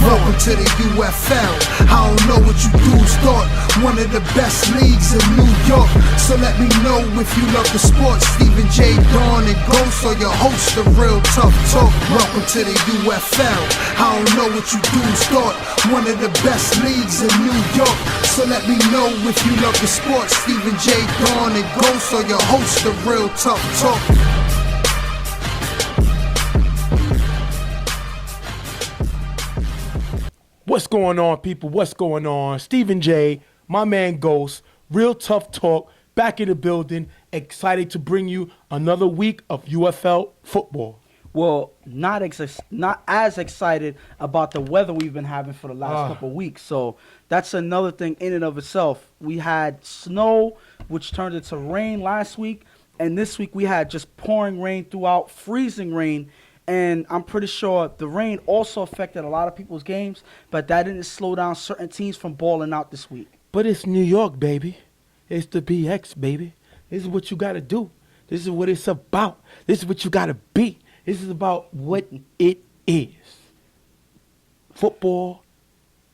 Welcome to the UFL. I don't know what you dudes thought. One of the best leagues in New York. So let me know if you love the sports. Stephen J. Dawn and Ghost are your hosts of Real Tough Talk. Welcome to the UFL. I don't know what you dudes thought. One of the best leagues in New York. So let me know if you love the sports. Stephen J. Dawn and Ghost are your hosts of Real Tough Talk. What's going on, people? What's going on? Stephen J., my man Ghost, Real Tough Talk, back in the building. Excited to bring you another week of UFL football. Well, not as excited about the weather we've been having for the last couple of weeks. So that's another thing in and of itself. We had snow, which turned into rain last week. And this week we had just pouring rain throughout, freezing rain. And I'm pretty sure the rain also affected a lot of people's games, but that didn't slow down certain teams from balling out this week. But it's New York, baby. It's the BX, baby. This is what you got to do. This is what it's about. This is what you got to be. This is about what it is. Football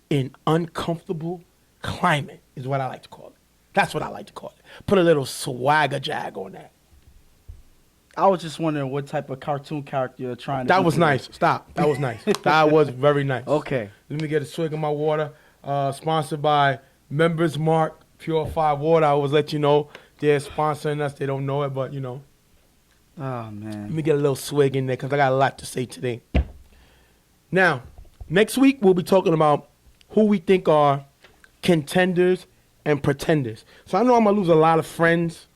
in uncomfortable climate is what I like to call it. That's what I like to call it. Put a little swagger jag on that. I was just wondering what type of cartoon character you're trying to That was nice. Stop. That was nice. That was very nice. Okay. Let me get a swig of my water. Sponsored by Members Mark Purified Water. I always let you know they're sponsoring us. They don't know it, but you know. Oh, man. Let me get a little swig in there because I got a lot to say today. Now, next week we'll be talking about who we think are contenders and pretenders. So I know I'm going to lose a lot of friends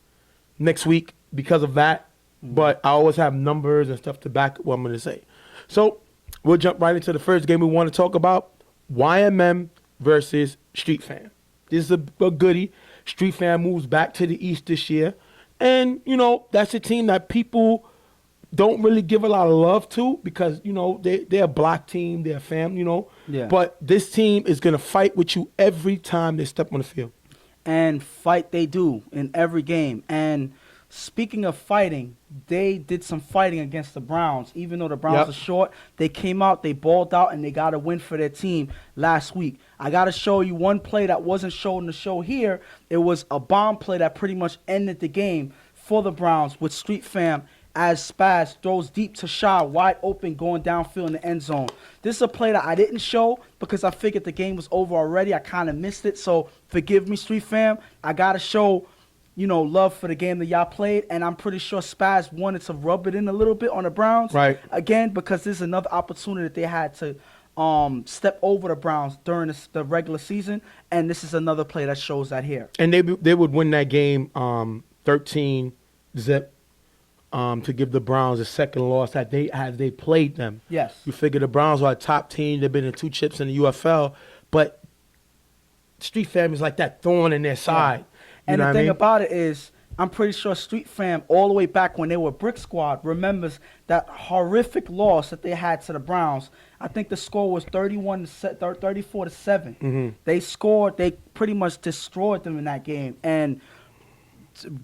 next week because of that. But I always have numbers and stuff to back what I'm going to say. So we'll jump right into the first game we want to talk about, YMM versus Street Fam. This is a goodie. Street Fam moves back to the East this year. And, you know, that's a team that people don't really give a lot of love to because, you know, they're a block team, they're a fam, you know. Yeah. But this team is going to fight with you every time they step on the field. And fight they do in every game. And speaking of fighting, they did some fighting against the Browns. Even though the Browns are short, they came out, they balled out, and they got a win for their team last week. I got to show you one play that wasn't shown in the show here. It was a bomb play that pretty much ended the game for the Browns with Street Fam as Spaz throws deep to Shaw, wide open, going downfield in the end zone. This is a play that I didn't show because I figured the game was over already. I kind of missed it, so forgive me, Street Fam. I got to show, you know, love for the game that y'all played, and I'm pretty sure Spaz wanted to rub it in a little bit on the Browns. Right. Again, because this is another opportunity that they had to step over the Browns during the regular season, and this is another play that shows that here. And they would win that game 13-0 to give the Browns a second loss that they played them. Yes. You figure the Browns are a top team. They've been in 2 chips in the UFL, but Street Fam is like that thorn in their side. Yeah. And the thing about it is, I'm pretty sure Street Fam, all the way back when they were Brick Squad, remembers that horrific loss that they had to the Browns. I think the score was 34-7. Mm-hmm. They scored. They pretty much destroyed them in that game. And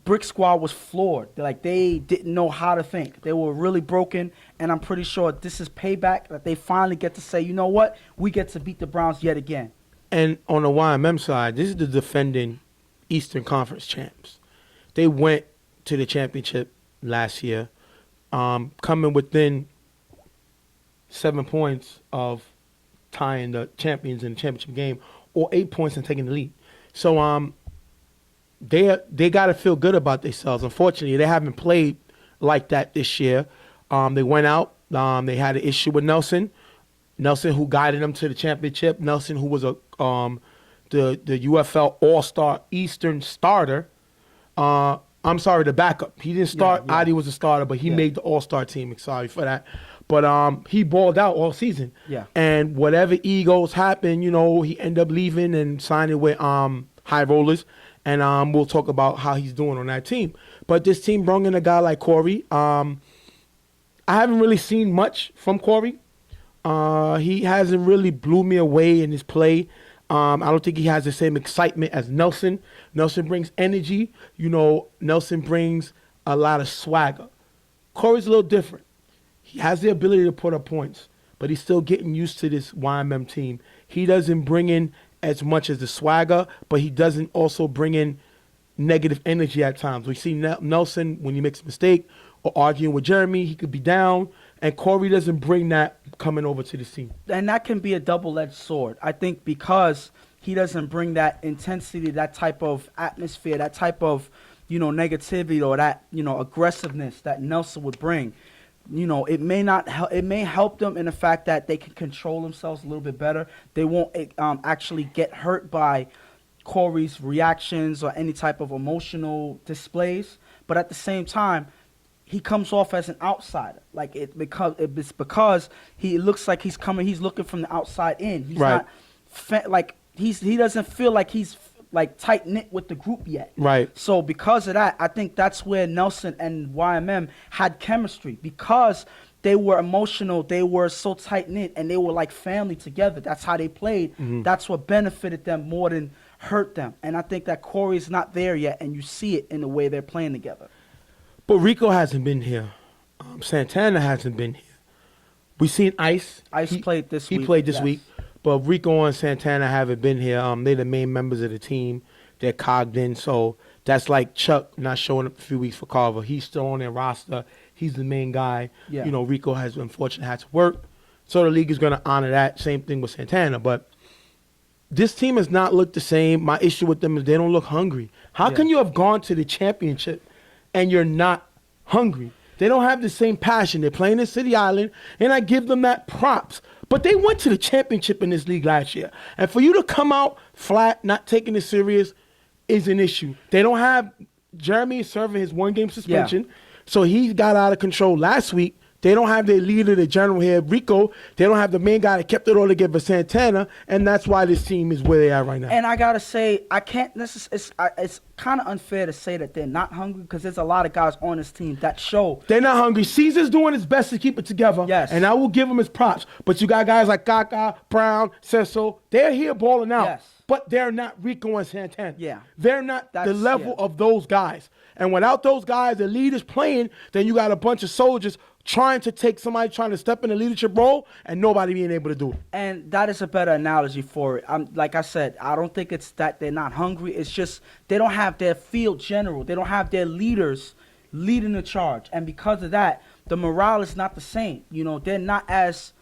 Brick Squad was floored. They didn't know how to think. They were really broken. And I'm pretty sure this is payback that they finally get to say, you know what? We get to beat the Browns yet again. And on the YMM side, this is the defending Eastern Conference champs. They went to the championship last year, coming within 7 points of tying the champions in the championship game, or 8 points and taking the lead. So they got to feel good about themselves. Unfortunately, they haven't played like that this year. They went out. They had an issue with Nelson, who guided them to the championship. Nelson, who was the UFL All-Star Eastern starter. I'm sorry, the backup. He didn't start. Adi was the starter, but he made the All-Star team. Sorry for that. But he balled out all season. Yeah. And whatever egos happened, you know, he ended up leaving and signing with High Rollers. And we'll talk about how he's doing on that team. But this team brought in a guy like Corey. I haven't really seen much from Corey. He hasn't really blew me away in his play. I don't think he has the same excitement as Nelson. Nelson brings energy. You know, Nelson brings a lot of swagger. Corey's a little different. He has the ability to put up points, but he's still getting used to this YMM team. He doesn't bring in as much as the swagger, but he doesn't also bring in negative energy at times. We see Nelson, when he makes a mistake or arguing with Jeremy, he could be down, and Corey doesn't bring that coming over to the scene. And that can be a double-edged sword. I think because he doesn't bring that intensity, that type of atmosphere, that type of, negativity or that, aggressiveness that Nelson would bring. It may help them in the fact that they can control themselves a little bit better. They won't actually get hurt by Corey's reactions or any type of emotional displays. But at the same time, he comes off as an outsider. It's because he looks like he's looking from the outside in. He's right. not he doesn't feel like he's tight knit with the group yet. Right. So because of that, I think that's where Nelson and YMM had chemistry, because they were emotional, they were so tight knit, and they were like family together. That's how they played. Mm-hmm. That's what benefited them more than hurt them. And I think that Corey's not there yet, and you see it in the way they're playing together. But Rico hasn't been here. Santana hasn't been here. We've seen Ice. He played this week. He played this week. But Rico and Santana haven't been here. They're the main members of the team. They're cogged in. So that's like Chuck not showing up a few weeks for Carver. He's still on their roster. He's the main guy. Yeah. Rico has, unfortunately, had to work. So the league is going to honor that. Same thing with Santana. But this team has not looked the same. My issue with them is they don't look hungry. How can you have gone to the championship and you're not hungry? They don't have the same passion. They're playing in City Island, and I give them that props. But they went to the championship in this league last year. And for you to come out flat, not taking it serious, is an issue. They don't have Jeremy serving his one-game suspension, so he got out of control last week. They don't have their leader, the general here, Rico. They don't have the main guy that kept it all together, Santana, and that's why this team is where they are right now. And I got to say, I can't – it's kind of unfair to say that they're not hungry, because there's a lot of guys on this team that show. They're not hungry. Caesar's doing his best to keep it together, and I will give him his props. But you got guys like Kaka, Brown, Cecil. They're here balling out. Yes. But they're not Rico and Santana. Yeah. They're not the level of those guys. And without those guys, the leaders playing, then you got a bunch of soldiers trying to step in a leadership role and nobody being able to do it. And that is a better analogy for it. Like I said, I don't think it's that they're not hungry. It's just they don't have their field general. They don't have their leaders leading the charge. And because of that, the morale is not the same. They're not as...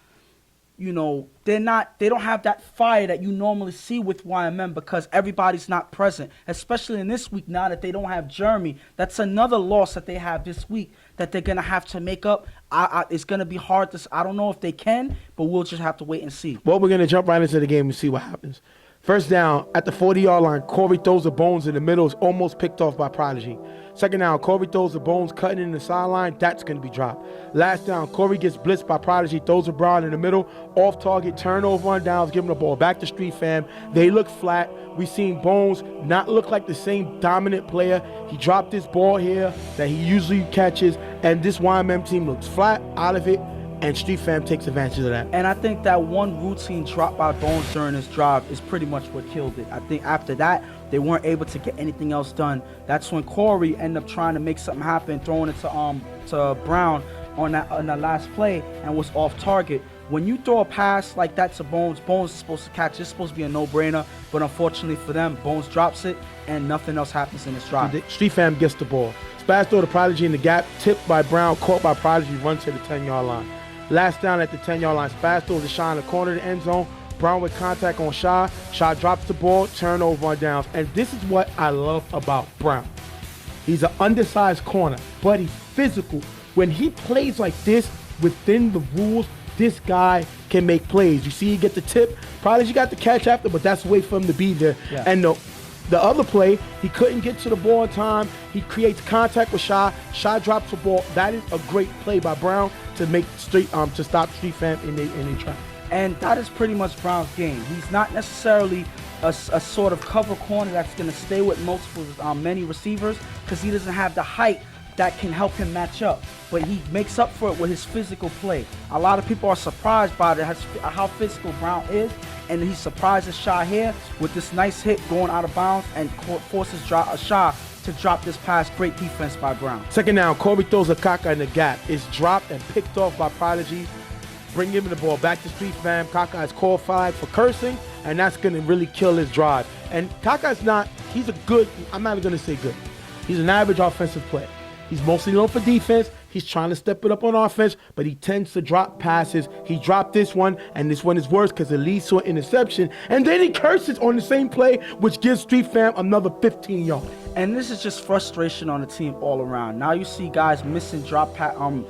they don't have that fire that you normally see with YMM, because everybody's not present, especially in this week now that they don't have Jeremy. That's another loss that they have this week that they're going to have to make up. It's going to be hard I don't know if they can, but we'll just have to wait and see. Well, we're going to jump right into the game and see what happens. First down, at the 40-yard line, Corey throws the bones in the middle. It's almost picked off by Prodigy. Second down, Corey throws the bones, cutting in the sideline. That's going to be dropped. Last down, Corey gets blitzed by Prodigy, throws a Brown in the middle. Off-target, turnover on downs, giving the ball back to Street Fam. They look flat. We've seen Bones not look like the same dominant player. He dropped this ball here that he usually catches, and this YMM team looks flat, out of it, and Street Fam takes advantage of that. And I think that one routine drop by Bones during this drive is pretty much what killed it. I think after that, they weren't able to get anything else done. That's when Corey ended up trying to make something happen, throwing it to Brown on that last play, and was off target. When you throw a pass like that to Bones, Bones is supposed to catch. It's supposed to be a no-brainer, but unfortunately for them, Bones drops it, and nothing else happens in this drive. Street Fam gets the ball. Spaz throw to Prodigy in the gap, tipped by Brown, caught by Prodigy, run to the 10-yard line. Last down at the 10-yard line, Spaz throws a shot in the corner of the end zone. Brown with contact on Shaw. Shaw drops the ball, turnover on downs. And this is what I love about Brown. He's an undersized corner, but he's physical. When he plays like this within the rules, this guy can make plays. You see he get the tip. Prodigy got the catch after, but that's the way for him to be there. Yeah. And the other play, he couldn't get to the ball in time. He creates contact with Shaw. Shaw drops the ball. That is a great play by Brown to make to stop Street Fam in their track. And that is pretty much Brown's game. He's not necessarily a sort of cover corner that's going to stay with many receivers, because he doesn't have the height that can help him match up. But he makes up for it with his physical play. A lot of people are surprised by how physical Brown is, and he surprises Shaw here with this nice hit going out of bounds and forces Shaw to drop this pass. Great defense by Brown. Second down, Corey throws a Kaka in the gap. It's dropped and picked off by Prodigy. giving the ball back to Street Fam. Kaka is called flag for cursing, and that's going to really kill his drive. And Kaka's not, he's a good, I'm not going to say good. He's an average offensive player. He's mostly known for defense. He's trying to step it up on offense, but he tends to drop passes. He dropped this one, and this one is worse because it leads to an interception. And then he curses on the same play, which gives Street Fam another 15 yards. And this is just frustration on the team all around. Now you see guys missing dropping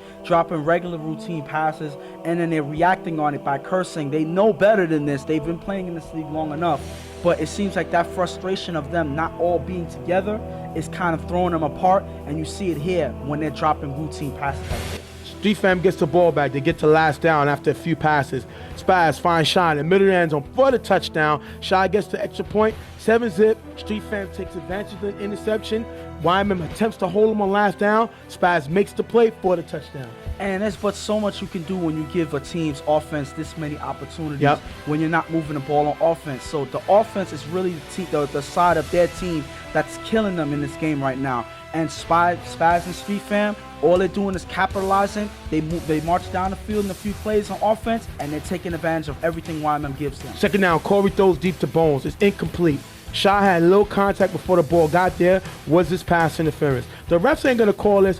regular routine passes, and then they're reacting on it by cursing. They know better than this. They've been playing in this league long enough. But it seems like that frustration of them not all being together is kind of throwing them apart, and you see it here when they're dropping routine passes like this. Street Fam gets the ball back. They get to last down after a few passes. Spaz finds Shy in the middle of the end zone for the touchdown. Shy gets the extra point. 7-zip. Street Fam takes advantage of the interception. Wyman attempts to hold him on last down. Spaz makes the play for the touchdown. And there's but so much you can do when you give a team's offense this many opportunities when you're not moving the ball on offense. So the offense is really the side of their team that's killing them in this game right now. And Spaz and Street Fam, all they're doing is capitalizing. They march down the field in a few plays on offense, and they're taking advantage of everything YMM gives them. Second down, Corey throws deep to Bones. It's incomplete. Shy had a little contact before the ball got there. Was this pass interference? The refs ain't gonna call this.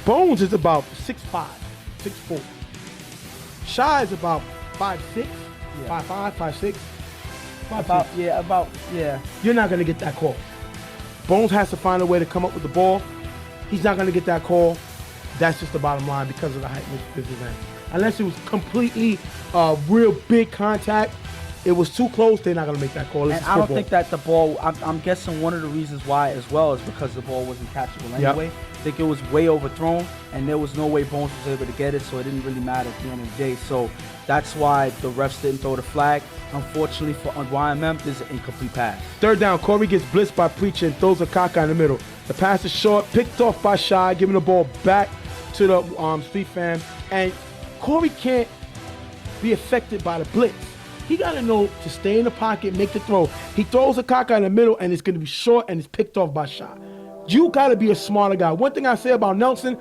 Bones is about 6'5", 6'4". Shy is about 5'6", 5'5", 5'6". Yeah. You're not gonna get that call. Bones has to find a way to come up with the ball. He's not gonna get that call. That's just the bottom line because of the height of this event. Unless it was completely real big contact, it was too close, they're not going to make that call. And I don't think that the ball, I'm guessing one of the reasons why as well is because the ball wasn't catchable anyway. Yep. I think it was way overthrown, and there was no way Bones was able to get it, so it didn't really matter at the end of the day. So that's why the refs didn't throw the flag. Unfortunately for YMM, this is an incomplete pass. Third down, Corey gets blitzed by Preacher and throws a Kaka in the middle. The pass is short, picked off by Shy, giving the ball back to the Street Fam. And Corey can't be affected by the blitz. He got to know to stay in the pocket, make the throw. He throws a Kaka in the middle, and it's going to be short, and it's picked off by Shy. You got to be a smarter guy. One thing I say about Nelson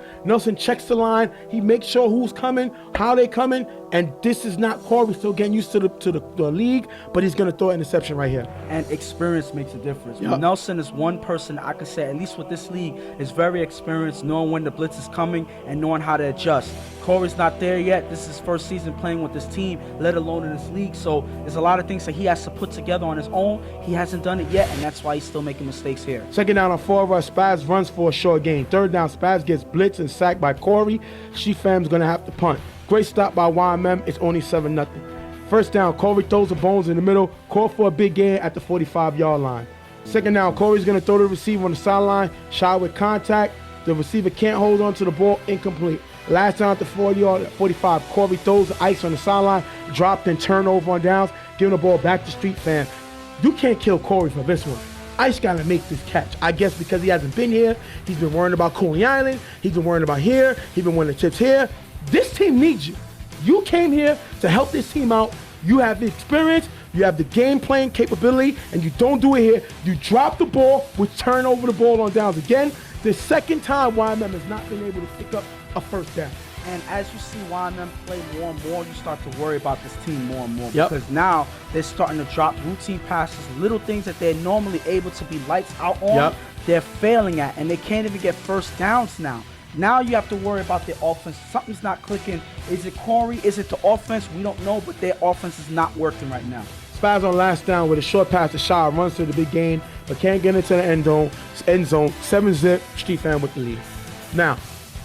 checks the line. He makes sure who's coming, how they coming, and this is not Corey still getting used to the league, but he's going to throw an interception right here. And experience makes a difference. Yep. Nelson is one person I could say, at least with this league, is very experienced, knowing when the blitz is coming and knowing how to adjust. Corey's not there yet. This is his first season playing with this team, let alone in this league. So there's a lot of things that he has to put together on his own. He hasn't done it yet, and that's why he's still making mistakes here. Second down on 4 rush, Spaz runs for a short gain. Third down, Spaz gets blitzed and sacked by Corey. She-Fam's going to have to punt. Great stop by YMM. It's only 7-0. First down, Corey throws the Bones in the middle. Call for a big gain at the 45-yard line. Second down, Corey's going to throw the receiver on the sideline. Shot with contact. The receiver can't hold on to the ball. Incomplete. Last down at the 45, Corey throws the ice on the sideline, dropped and turnover on downs, giving the ball back to Street Fam. You can't kill Corey for this one. Ice got to make this catch. I guess because he hasn't been here, he's been worrying about Coney Island, he's been worrying about here, he's been winning chips here. This team needs you. You came here to help this team out. You have the experience, you have the game playing capability, and you don't do it here. You drop the ball, which turn over the ball on downs again. The second time YMM has not been able to pick up a first down. And as you see YMM play more and more, you start to worry about this team more and more. Yep. Because now they're starting to drop routine passes, little things that they're normally able to be lights out on, Yep. they're failing at, and they can't even get first downs now. Now you have to worry about their offense. Something's not clicking. Is it Corey? Is it the offense? We don't know, but their offense is not working right now. Spaz on last down with a short pass to Shaw, runs to the big gain, but can't get into the end zone. 7-zip, Street Fan with the lead. Now,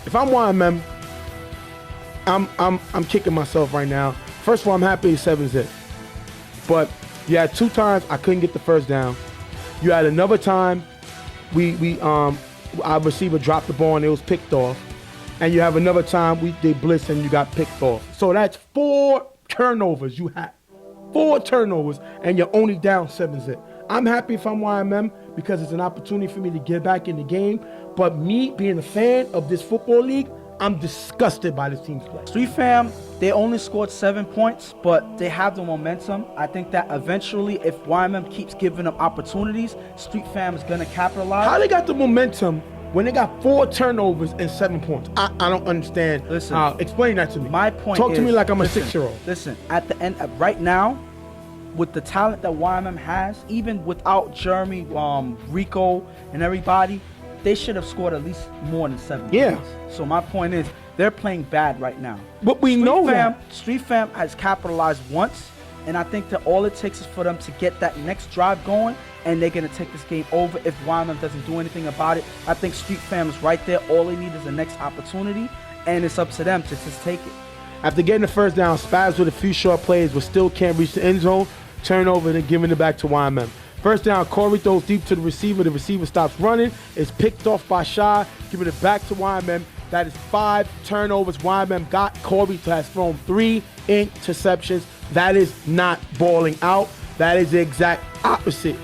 if I'm YMM, I'm kicking myself right now. First of all, I'm happy it's 7-zip. But you had 2 times I couldn't get the first down. You had another time our receiver dropped the ball and it was picked off. And you have another time they blitzed and you got picked off. So that's 4 turnovers you had. 4 turnovers, and you're only down 7-zip. I'm happy if I'm YMM because it's an opportunity for me to get back in the game. But me being a fan of this football league, I'm disgusted by this team's play. Street Fam, they only scored 7 points, but they have the momentum. I think that eventually, if YMM keeps giving them opportunities, Street Fam is going to capitalize. How they got the momentum when they got 4 turnovers and 7 points. I don't understand. Listen, explain that to me. My point Talk is, to me like I'm a listen, 6-year-old. Listen, at the end, right now, with the talent that YMM has, even without Jeremy, Rico, and everybody, they should have scored at least more than 7 points. So my point is, they're playing bad right now. But we know that. Street Fam has capitalized once, and I think that all it takes is for them to get that next drive going, and they're going to take this game over if YMM doesn't do anything about it. I think Street Fam is right there. All they need is the next opportunity, and it's up to them to just take it. After getting the first down, Spaz with a few short plays, but still can't reach the end zone. Turnover and then giving it back to YMM. First down, Corey throws deep to the receiver. The receiver stops running. It's picked off by Shy, giving it back to YMM. That is 5 turnovers YMM got. Corey has thrown 3 interceptions. That is not balling out. That is the exact opposite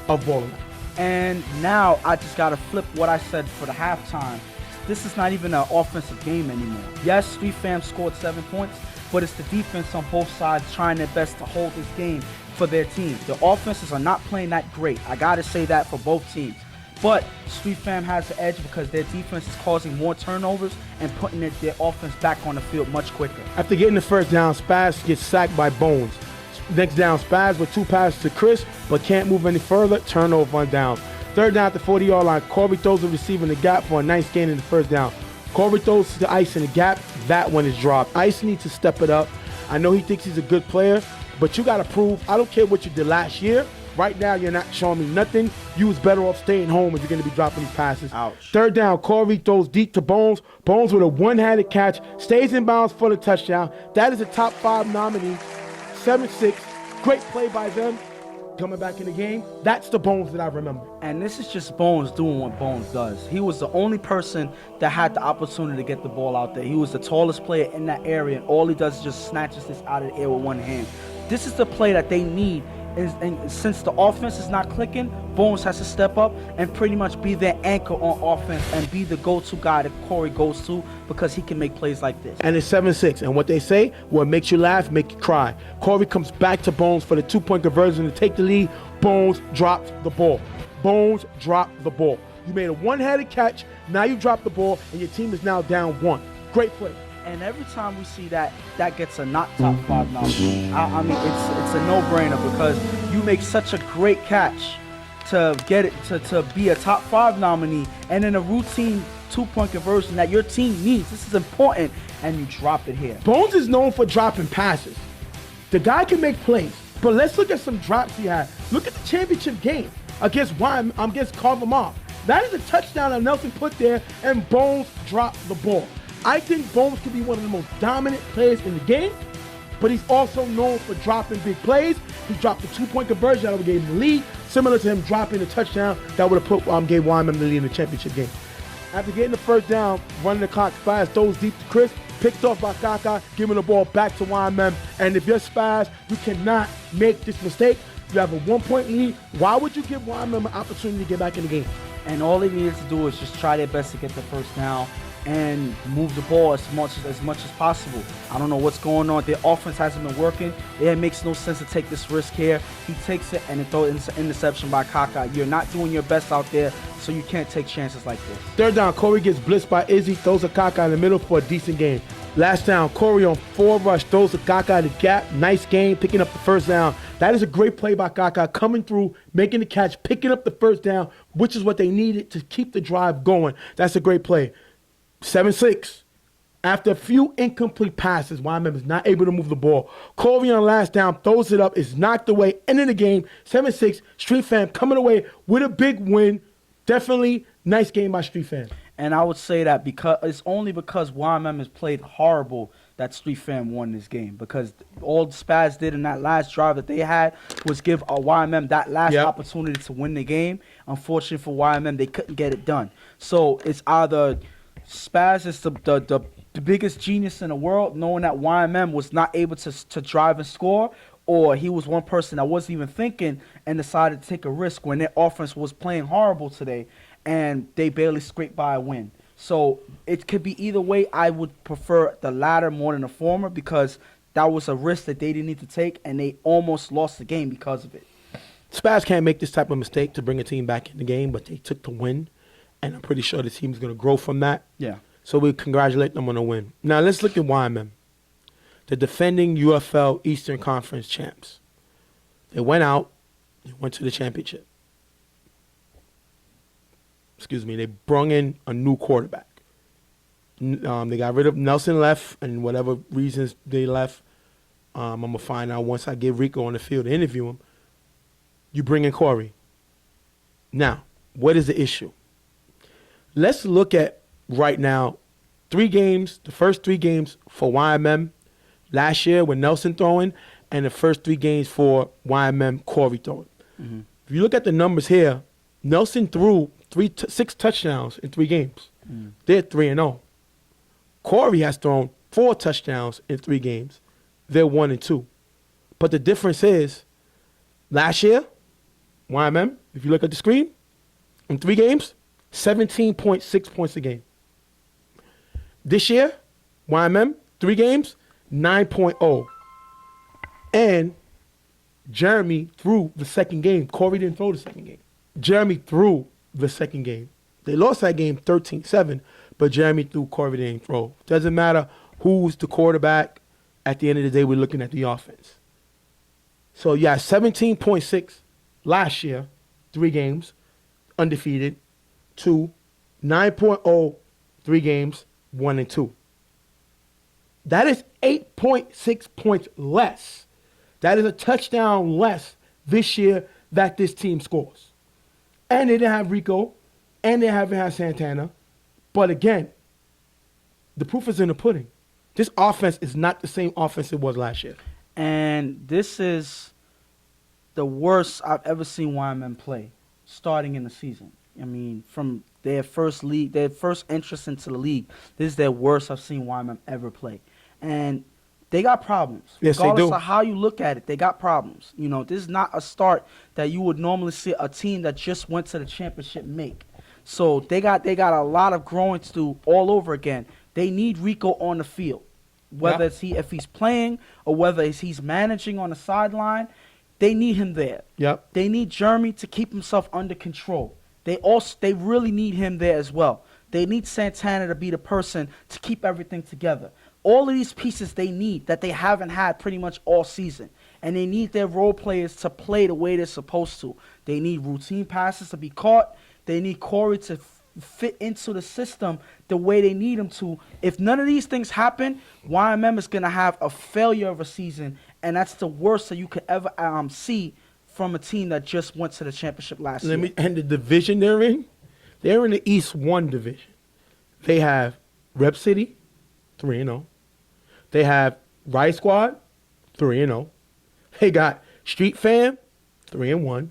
of balling out. And now I just got to flip what I said for the halftime. This is not even an offensive game anymore. Yes, Street Fam scored 7 points, but it's the defense on both sides trying their best to hold this game for their team. The offenses are not playing that great. I got to say that for both teams. But Street Fam has the edge because their defense is causing more turnovers and putting their offense back on the field much quicker. After getting the first down, Spaz gets sacked by Bones. Next down, Spaz with 2 passes to Chris, but can't move any further. Turnover on down. Third down at the 40-yard line. Corey throws the receiver in the gap for a nice gain in the first down. Corey throws to Ice in the gap. That one is dropped. Ice needs to step it up. I know he thinks he's a good player, but you got to prove. I don't care what you did last year. Right now, you're not showing me nothing. You was better off staying home if you're going to be dropping these passes. Ouch. Third down, Corey throws deep to Bones. Bones with a one-handed catch, stays in bounds for the touchdown. That is a top 5 nominee. 7-6. Great play by them. Coming back in the game. That's the Bones that I remember. And this is just Bones doing what Bones does. He was the only person that had the opportunity to get the ball out there. He was the tallest player in that area, and all he does is just snatches this out of the air with one hand. This is the play that they need. And since the offense is not clicking, Bones has to step up and pretty much be their anchor on offense and be the go-to guy that Corey goes to because he can make plays like this. And it's 7-6. And what they say, what makes you laugh, make you cry. Corey comes back to Bones for the 2-point conversion to take the lead. Bones drops the ball. Bones dropped the ball. You made a one-handed catch. Now you drop the ball, and your team is now down 1. Great play. And every time we see that, that gets a not top 5 nominee. I mean, it's a no-brainer because you make such a great catch to get it to be a top 5 nominee, and in a routine 2-point conversion that your team needs. This is important, and you drop it here. Bones is known for dropping passes. The guy can make plays, but let's look at some drops he had. Look at the championship game against Carver Mob. That is a touchdown that Nelson put there, and Bones dropped the ball. I think Bones could be one of the most dominant players in the game, but he's also known for dropping big plays. He dropped the 2-point conversion that would have gave him the lead, similar to him dropping the touchdown that would have gave YMM the lead in the championship game. After getting the first down, running the clock, Spaz throws deep to Chris, picked off by Kaka, giving the ball back to YMM. And if you're Spaz, you cannot make this mistake. You have a 1-point lead. Why would you give YMM an opportunity to get back in the game? And all they needed to do is just try their best to get the first down and move the ball as much as possible. I don't know what's going on. Their offense hasn't been working. It makes no sense to take this risk here. He takes it and then throws an interception by Kaka. You're not doing your best out there, so you can't take chances like this. Third down, Corey gets blitzed by Izzy, throws a Kaka in the middle for a decent game. Last down, Corey on 4 rush, throws a Kaka in the gap. Nice game, picking up the first down. That is a great play by Kaka, coming through, making the catch, picking up the first down, which is what they needed to keep the drive going. That's a great play. 7-6. After a few incomplete passes, YMM is not able to move the ball. Corey on last down throws it up, is knocked away, ending the game. 7-6. Street Fam coming away with a big win. Definitely nice game by Street Fam. And I would say that because it's only because YMM has played horrible that Street Fam won this game. Because all Spaz did in that last drive that they had was give YMM that last opportunity to win the game. Unfortunately for YMM, they couldn't get it done. So it's either Spaz is the biggest genius in the world, knowing that YMM was not able to drive and score, or he was one person that wasn't even thinking and decided to take a risk when their offense was playing horrible today and they barely scraped by a win. So it could be either way. I would prefer the latter more than the former because that was a risk that they didn't need to take, and they almost lost the game because of it. Spaz can't make this type of mistake to bring a team back in the game, but they took the win. and I'm pretty sure the team's going to grow from that. Yeah. So we congratulate them on a win. Now let's look at YMM, the defending UFL Eastern Conference champs. They went out, they went to the championship. They brung in a new quarterback. They got rid of Nelson left, and whatever reasons they left, I'm going to find out once I get Rico on the field to interview him. You bring in Corey. Now, what is the issue? Let's look at right now 3 games, the first 3 games for YMM last year with Nelson throwing, and the first 3 games for YMM Corey throwing. Mm-hmm. If you look at the numbers here, Nelson threw 6 touchdowns in 3 games. Mm. They're 3-0. Corey has thrown 4 touchdowns in 3 games. They're 1-2. But the difference is, last year, YMM, if you look at the screen, in 3 games, 17.6 points a game. This year, YMM, 3 games, 9.0. And Jeremy threw the second game. Corey didn't throw the second game. Jeremy threw the second game. They lost that game 13-7, but Jeremy threw, Corey didn't throw. Doesn't matter who's the quarterback. At the end of the day, we're looking at the offense. So, yeah, 17.6 last year, 3 games, undefeated, 2, 9.0, 3 games, 1-2. That is 8.6 points less. That is a touchdown less this year that this team scores. And they didn't have Rico, and they haven't had Santana. But again, the proof is in the pudding. This offense is not the same offense it was last year. And this is the worst I've ever seen YMM play starting in the season. I mean, from their first entrance into the league, this is their worst I've seen YMM ever play. And they got problems. Yes, they do. Regardless of how you look at it, they got problems. You know, this is not a start that you would normally see a team that just went to the championship make. So they got a lot of growing to do all over again. They need Rico on the field, whether it's if he's playing or whether he's managing on the sideline. They need him there. Yep. They need Jeremy to keep himself under control. They really need him there as well. They need Santana to be the person to keep everything together. All of these pieces they need that they haven't had pretty much all season. And they need their role players to play the way they're supposed to. They need routine passes to be caught. They need Corey to fit into the system the way they need him to. If none of these things happen, YMM is going to have a failure of a season, and that's the worst that you could ever see from a team that just went to the championship last year. And the division they're in the East 1 division. They have Rep City, 3-0. They have Riot Squad, 3-0. They got Street Fam, 3-1.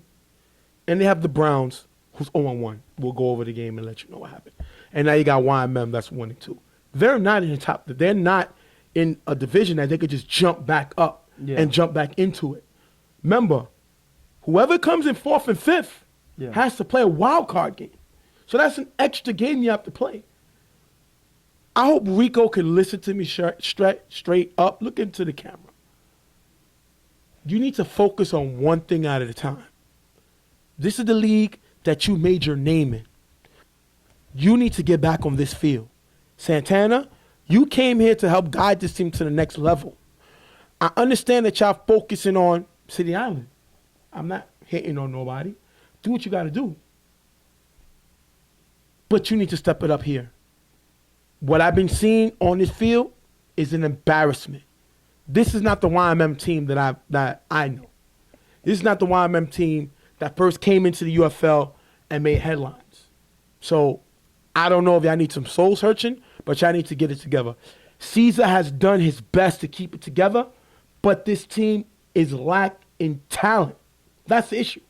And they have the Browns, who's 0-1. We'll go over the game and let you know what happened. And now you got YMM, that's 1-2. They're not in the top. They're not in a division that they could just jump back up and jump back into it. Remember, whoever comes in 4th and 5th has to play a wild card game. So that's an extra game you have to play. I hope Rico can listen to me straight up. Look into the camera. You need to focus on one thing at a time. This is the league that you made your name in. You need to get back on this field. Santana, you came here to help guide this team to the next level. I understand that y'all focusing on City Island. I'm not hating on nobody. Do what you got to do. But you need to step it up here. What I've been seeing on this field is an embarrassment. This is not the YMM team that I know. This is not the YMM team that first came into the UFL and made headlines. So I don't know if y'all need some soul searching, but y'all need to get it together. Caesar has done his best to keep it together, but this team is lack in talent. That's the issue.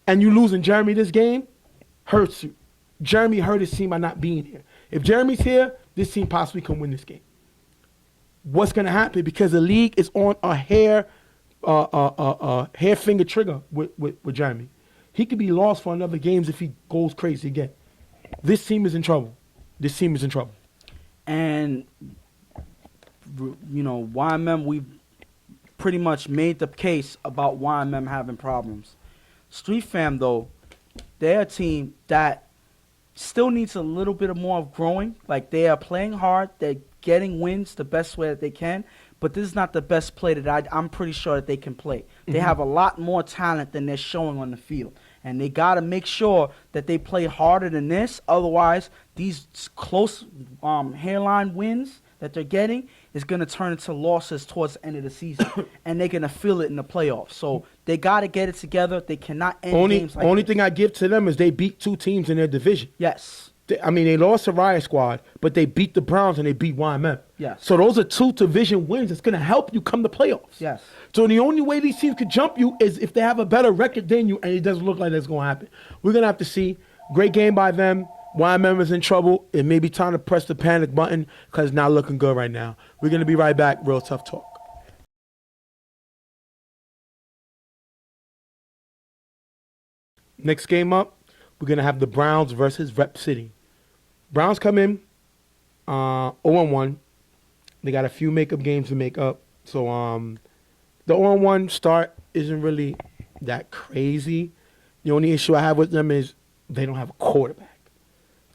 And you losing Jeremy this game hurts you. Jeremy hurt his team by not being here. If Jeremy's here, this team possibly can win this game. What's going to happen? Because the league is on a hair finger trigger with Jeremy. He could be lost for another games if he goes crazy again. This team is in trouble. This team is in trouble. And, you know, YMM, we've pretty much made the case about YMM having problems. Street Fam, though, they're a team that still needs a little bit of more of growing. Like, they are playing hard. They're getting wins the best way that they can. But this is not the best play that I'm pretty sure that they can play. They have a lot more talent than they're showing on the field. And they got to make sure that they play harder than this. Otherwise, these close hairline wins that they're getting is going to turn into losses towards the end of the season. And they're going to feel it in the playoffs. So they got to get it together. They cannot end games like Only this. thing I give to them is they beat 2 teams in their division. Yes. They lost to Riot Squad, but they beat the Browns and they beat YMM. Yes. So those are 2 division wins that's going to help you come to playoffs. Yes. So the only way these teams could jump you is if they have a better record than you, and it doesn't look like that's going to happen. We're going to have to see. Great game by them. YMM is in trouble. It may be time to press the panic button because it's not looking good right now. We're going to be right back. Real Tough Talk. Next game up, we're going to have the Browns versus Rep City. Browns come in 0-1. They got a few makeup games to make up. So the 0-1 start isn't really that crazy. The only issue I have with them is they don't have a quarterback.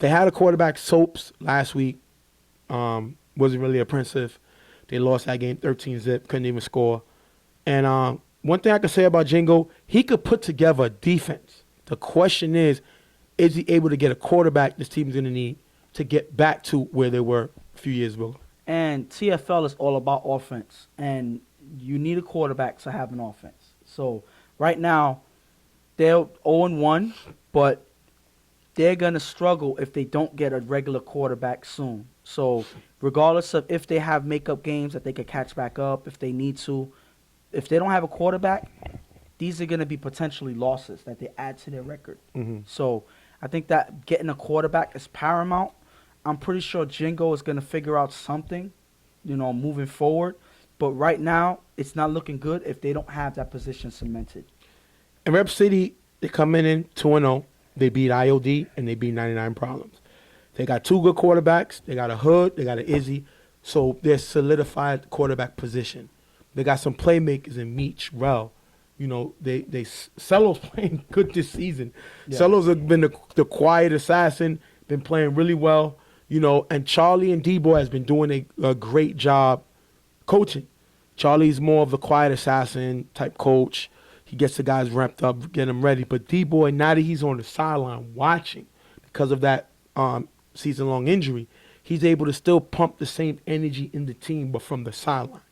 They had a quarterback, Soaps, last week. Wasn't really impressive. They lost that game 13-zip, couldn't even score. And one thing I can say about Jingo, he could put together a defense. The question is he able to get a quarterback this team's going to need to get back to where they were a few years ago? And TFL is all about offense. And you need a quarterback to have an offense. So right now, they're 0-1, but they're going to struggle if they don't get a regular quarterback soon. So regardless of if they have makeup games that they could catch back up, if they need to, if they don't have a quarterback, these are going to be potentially losses that they add to their record. So I think that getting a quarterback is paramount. I'm pretty sure Jingo is going to figure out something, moving forward. But right now, it's not looking good if they don't have that position cemented. And Rep City, they come in 2-0. They beat IOD, and they beat 99 Problems. They got 2 good quarterbacks. They got a Hood. They got an Izzy. So they're solidified quarterback position. They got some playmakers in Meech, Rel. Celo's playing good this season. Yeah. Celo's been the quiet assassin, been playing really well, and Charlie and D-Boy has been doing a great job coaching. Charlie's more of the quiet assassin type coach. He gets the guys ramped up, get them ready. But D-Boy, now that he's on the sideline watching because of that season-long injury, he's able to still pump the same energy in the team, but from the sideline.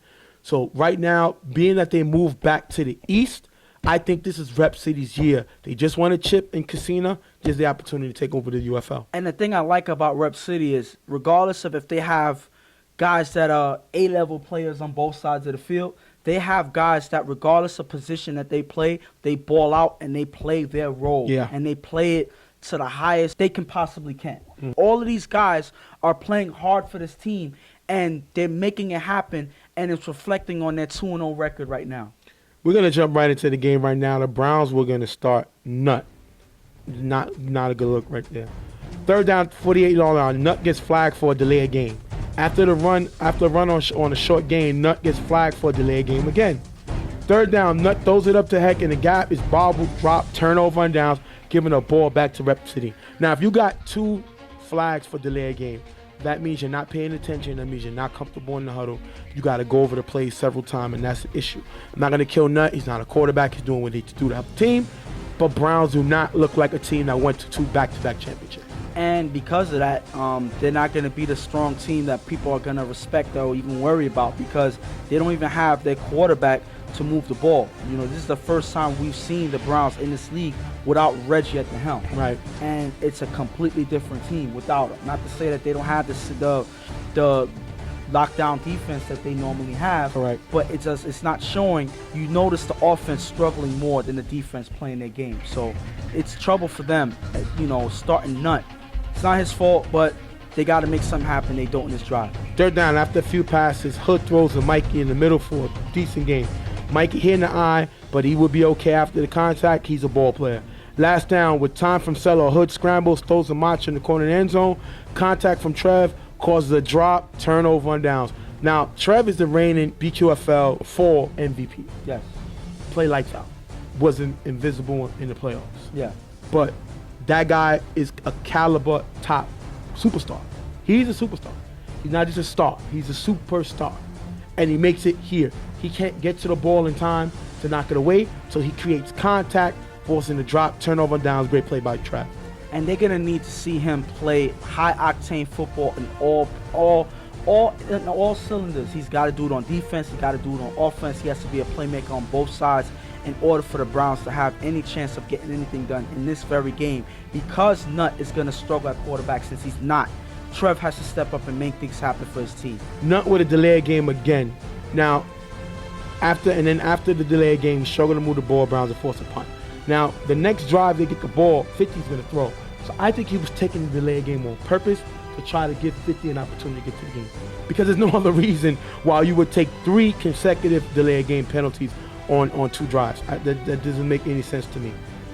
So right now, being that they moved back to the East, I think this is Rep City's year. They just won a chip in Casino. There's the opportunity to take over the UFL. And the thing I like about Rep City is, regardless of if they have guys that are A-level players on both sides of the field, they have guys that regardless of position that they play, they ball out and they play their role. Yeah. And they play it to the highest they can possibly can. All of these guys are playing hard for this team, and they're making it happen, and it's reflecting on their 2-0 record right now. We're going to jump right into the game right now. The Browns were going to start Nut. Not a good look right there. Third down, 48-yard line. Nut gets flagged for a delayed game. After a run on a short game, Nut gets flagged for a delayed game again. Third down, Nut throws it up to Heck, and the gap is bobbled, dropped, turnover on downs, giving a ball back to Rep City. Now, if you got 2 flags for delayed game, that means you're not paying attention. That means you're not comfortable in the huddle. You got to go over the plays several times, and that's the issue. I'm not going to kill Nut. He's not a quarterback. He's doing what he needs to do to help the team. But Browns do not look like a team that went to 2 back-to-back championships. And because of that, they're not going to be the strong team that people are going to respect or even worry about, because they don't even have their quarterback to move the ball. This is the first time we've seen the Browns in this league without Reggie at the helm. Right. And it's a completely different team without him. Not to say that they don't have the lockdown defense that they normally have. Correct. But it's not showing. You notice the offense struggling more than the defense playing their game. So it's trouble for them, starting Nut. It's not his fault, but they got to make something happen. They don't in this drive. Third down, after a few passes, Hood throws to Mikey in the middle for a decent game. Mikey hit in the eye, but he would be okay after the contact. He's a ball player. Last down, with time from Cello, Hood scrambles, throws a match in the corner of the end zone. Contact from Trev causes a drop, turnover on downs. Now, Trev is the reigning BQFL 4 MVP. Yes. Play lights out. Wasn't invisible in the playoffs. Yeah. But that guy is a caliber top superstar. He's a superstar. He's not just a star. He's a superstar. And he makes it here. He can't get to the ball in time to knock it away, so he creates contact, forcing the drop, turnover on downs. Great play by Trav. And they're gonna need to see him play high-octane football in all cylinders. He's got to do it on defense. He's got to do it on offense. He has to be a playmaker on both sides in order for the Browns to have any chance of getting anything done in this very game. Because Nutt is gonna struggle at quarterback since he's not. Trev has to step up and make things happen for his team. Nutt with a delayed game again. Now, after the delayed game, struggle to move the ball, Browns are forced to punt. Now, the next drive they get the ball, 50's going to throw. So I think he was taking the delayed game on purpose to try to give 50 an opportunity to get to the game. Because there's no other reason why you would take 3 consecutive delayed game penalties on 2 drives. That doesn't make any sense to me.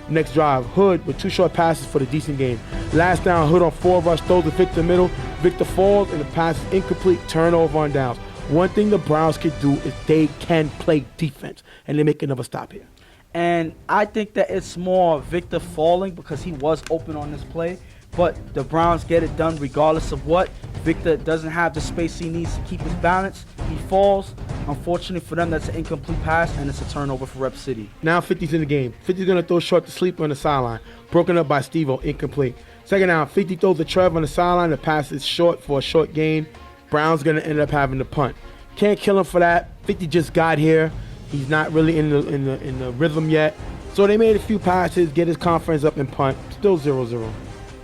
Next drive, Hood with 2 short passes for the decent game. Last down, Hood on 4 rush, throws to Victor middle. Victor falls and the pass is incomplete, turnover on downs. One thing the Browns can do is they can play defense, and they make another stop here. And I think that it's more Victor falling because he was open on this play. But the Browns get it done regardless of what. Victor doesn't have the space he needs to keep his balance. He falls. Unfortunately for them, that's an incomplete pass, and it's a turnover for Rep City. Now 50's in the game. 50's going to throw short to Sleeper on the sideline. Broken up by Steve-O, incomplete. Second down, 50 throws to Trev on the sideline. The pass is short for a short gain. Browns going to end up having to punt. Can't kill him for that. 50 just got here. He's not really in the rhythm yet. So they made a few passes, get his confidence up and punt. Still 0-0.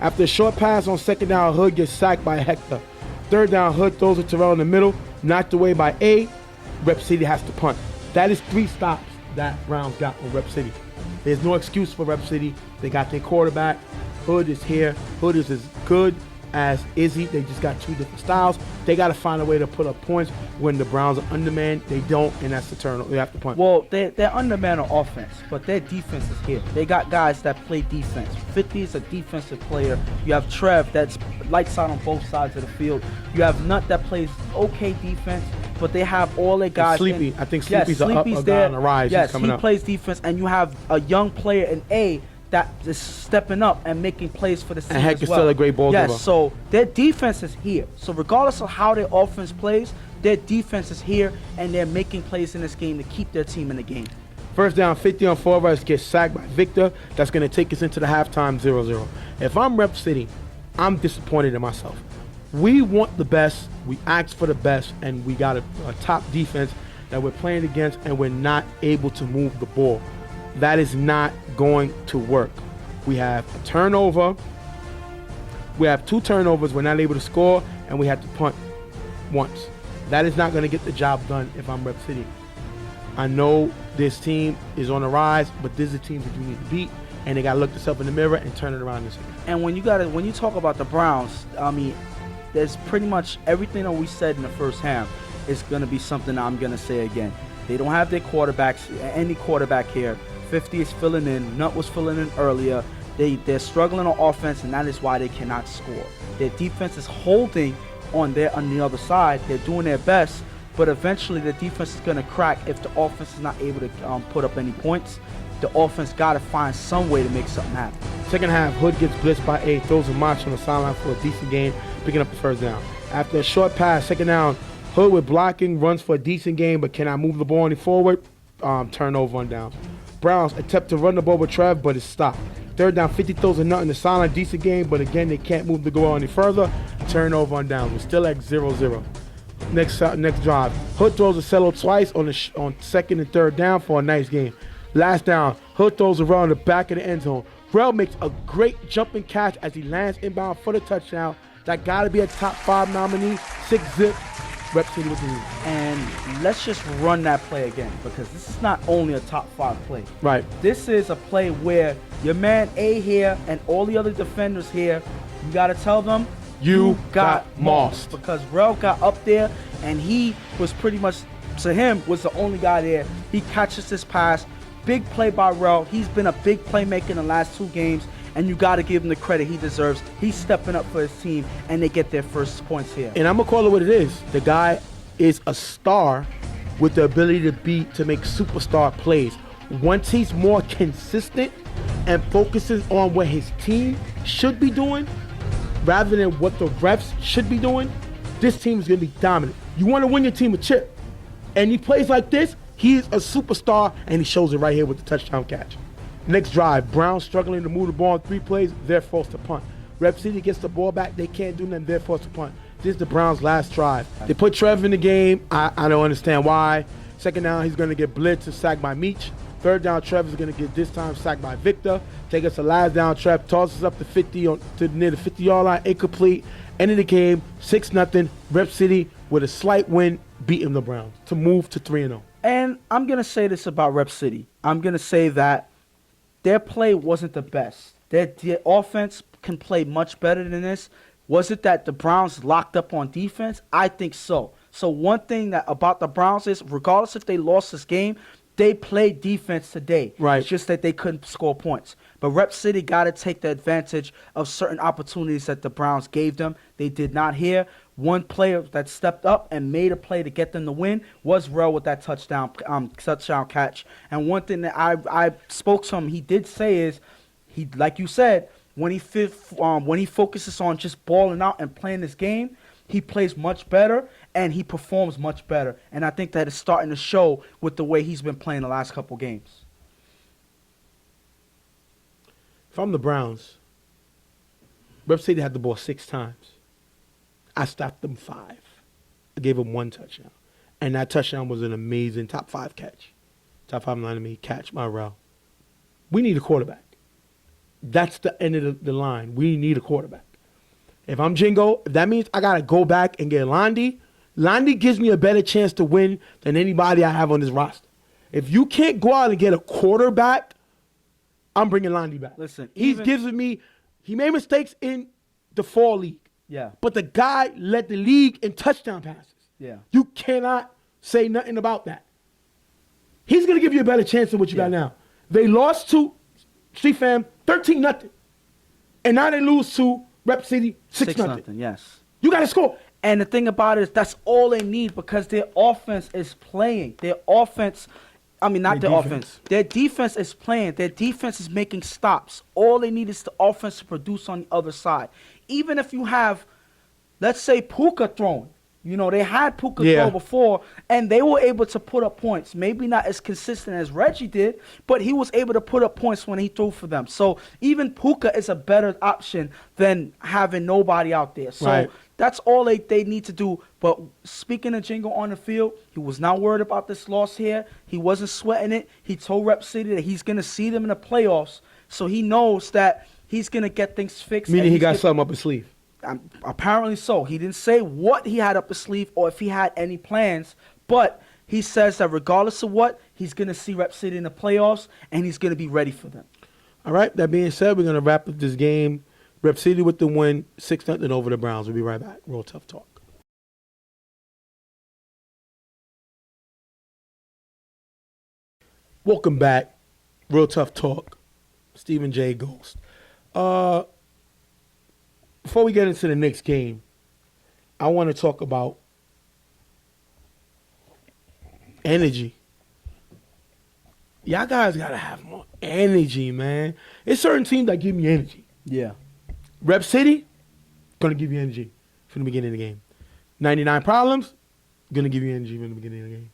After a short pass on second down, Hood gets sacked by Hector. Third down, Hood throws it to Terrell in the middle, knocked away by A. Rep City has to punt. That is 3 stops that Browns got on Rep City. There's no excuse for Rep City. They got their quarterback. Hood is here. Hood is as good as Izzy. They just got 2 different styles. They got to find a way to put up points when the Browns are undermanned. They don't, and that's the turnover. They have to punt. Well, they're undermanned on offense, but their defense is here. They got guys that play defense. 50 is a defensive player. You have Trev that's lights out on both sides of the field. You have Nutt that plays okay defense, but they have all their guys. Sleepy. I think Sleepy's a guy on the rise. Yes, coming he up. plays defense, and you have a young player in A that is stepping up and making plays for the team. And Heck as is well. still a great ball giver. Yes, so their defense is here. So regardless of how their offense plays, their defense is here, and they're making plays in this game to keep their team in the game. First down, 50 on 4 rush, gets sacked by Victor. That's going to take us into the halftime 0-0. If I'm Rep City, I'm disappointed in myself. We want the best, we asked for the best, and we got a top defense that we're playing against, and we're not able to move the ball. That is not going to work. We have a turnover. We have 2 turnovers. We're not able to score, and we have to punt once. That is not going to get the job done if I'm Rep City. I know this team is on the rise, but this is a team that you need to beat, and they got to look themselves in the mirror and turn it around this game. And when you talk about the Browns, I mean, there's pretty much everything that we said in the first half is going to be something I'm going to say again. They don't have their quarterbacks, any quarterback here. 50 is filling in. Nutt was filling in earlier. They're struggling on offense, and that is why they cannot score. Their defense is holding on the other side. They're doing their best, but eventually the defense is going to crack if the offense is not able to put up any points. The offense got to find some way to make something happen. Second half, Hood gets blitzed by A, throws a march on the sideline for a decent gain, picking up the first down. After a short pass, second down, Hood with blocking, runs for a decent gain, but cannot move the ball any forward. Turnover on downs. Browns attempt to run the ball with Trev, but it's stopped. Third down, 50 throws a nut in the sideline, decent game, but again, they can't move the ball any further. Turnover on downs. We're still at 0-0. Next drive, Hood throws a cello twice on second and third down for a nice game. Last down, Hood throws around the back of the end zone. Rel makes a great jumping catch as he lands inbound for the touchdown. That got to be a top 5 nominee. 6-zip. Rep City with the lead. And let's just run that play again, because this is not only a top 5 play. Right. This is a play where your man A here and all the other defenders here, you got to tell them you got mossed. Because Rel got up there and he was pretty much, to him, was the only guy there. He catches this pass. Big play by Rel. He's been a big playmaker in the last 2 games, and you got to give him the credit he deserves. He's stepping up for his team, and they get their first points here. And I'm going to call it what it is. The guy is a star with the ability to make superstar plays. Once he's more consistent and focuses on what his team should be doing rather than what the refs should be doing, this team is going to be dominant. You want to win your team a chip, and he plays like this, he is a superstar, and he shows it right here with the touchdown catch. Next drive, Browns struggling to move the ball in 3 plays, they're forced to punt. Rep City gets the ball back, they can't do nothing, they're forced to punt. This is the Browns' last drive. They put Trev in the game, I don't understand why. Second down, he's going to get blitzed and sacked by Meach. Third down, Trev is going to get this time sacked by Victor. Take us to last down, Trev tosses up the 50 to near the 50-yard line, incomplete. End of the game, 6-0. Rep City with a slight win, beating the Browns to move to 3-0. And I'm going to say this about Rep City. I'm going to say that their play wasn't the best. Their offense can play much better than this. Was it that the Browns locked up on defense? I think so. So one thing that about the Browns is, regardless if they lost this game, they played defense today. Right. It's just that they couldn't score points. But Rep City got to take the advantage of certain opportunities that the Browns gave them. They did not hear. One player that stepped up and made a play to get them the win was Rel with that touchdown catch. And one thing that I spoke to him, he did say is, he, like you said, when he focuses on just balling out and playing this game, he plays much better and he performs much better. And I think that is starting to show with the way he's been playing the last couple games. If I'm the Browns, Rep City had the ball 6 times. I stopped them 5. I gave them 1 touchdown. And that touchdown was an amazing top 5 catch. Top 5 line to me, catch by Rel. We need a quarterback. That's the end of the line. We need a quarterback. If I'm Jingo, if that means I got to go back and get Landy, Landy gives me a better chance to win than anybody I have on this roster. If you can't go out and get a quarterback, I'm bringing Landy back. Listen, he made mistakes in the fall league. Yeah. But the guy led the league in touchdown passes. Yeah. You cannot say nothing about that. He's going to give you a better chance than what you got now. They lost to Street Fam 13-0. And now they lose to Rep City 6-0. Yes. You got to score. And the thing about it is that's all they need because their offense is playing. Their offense, Their defense is playing. Their defense is making stops. All they need is the offense to produce on the other side. Even if you have, let's say, Puka throwing. You know, they had Puka throw before, and they were able to put up points. Maybe not as consistent as Reggie did, but he was able to put up points when he threw for them. So even Puka is a better option than having nobody out there. So that's all they need to do. But speaking of Jingo on the field, he was not worried about this loss here. He wasn't sweating it. He told Rep City that he's going to see them in the playoffs. So he knows that he's going to get things fixed. Meaning he got something up his sleeve. Apparently so. He didn't say what he had up his sleeve or if he had any plans, but he says that regardless of what, he's going to see Rep City in the playoffs, and he's going to be ready for them. All right, that being said, we're going to wrap up this game. Rep City with the win, 6-0 over the Browns. We'll be right back. Real Tough Talk. Welcome back. Real Tough Talk. Stephen J. Ghost. Before we get into the next game, I want to talk about energy. Y'all guys got to have more energy, man. It's certain teams that give me energy. Yeah. Rep City, going to give you energy from the beginning of the game. 99 Problems, going to give you energy from the beginning of the game.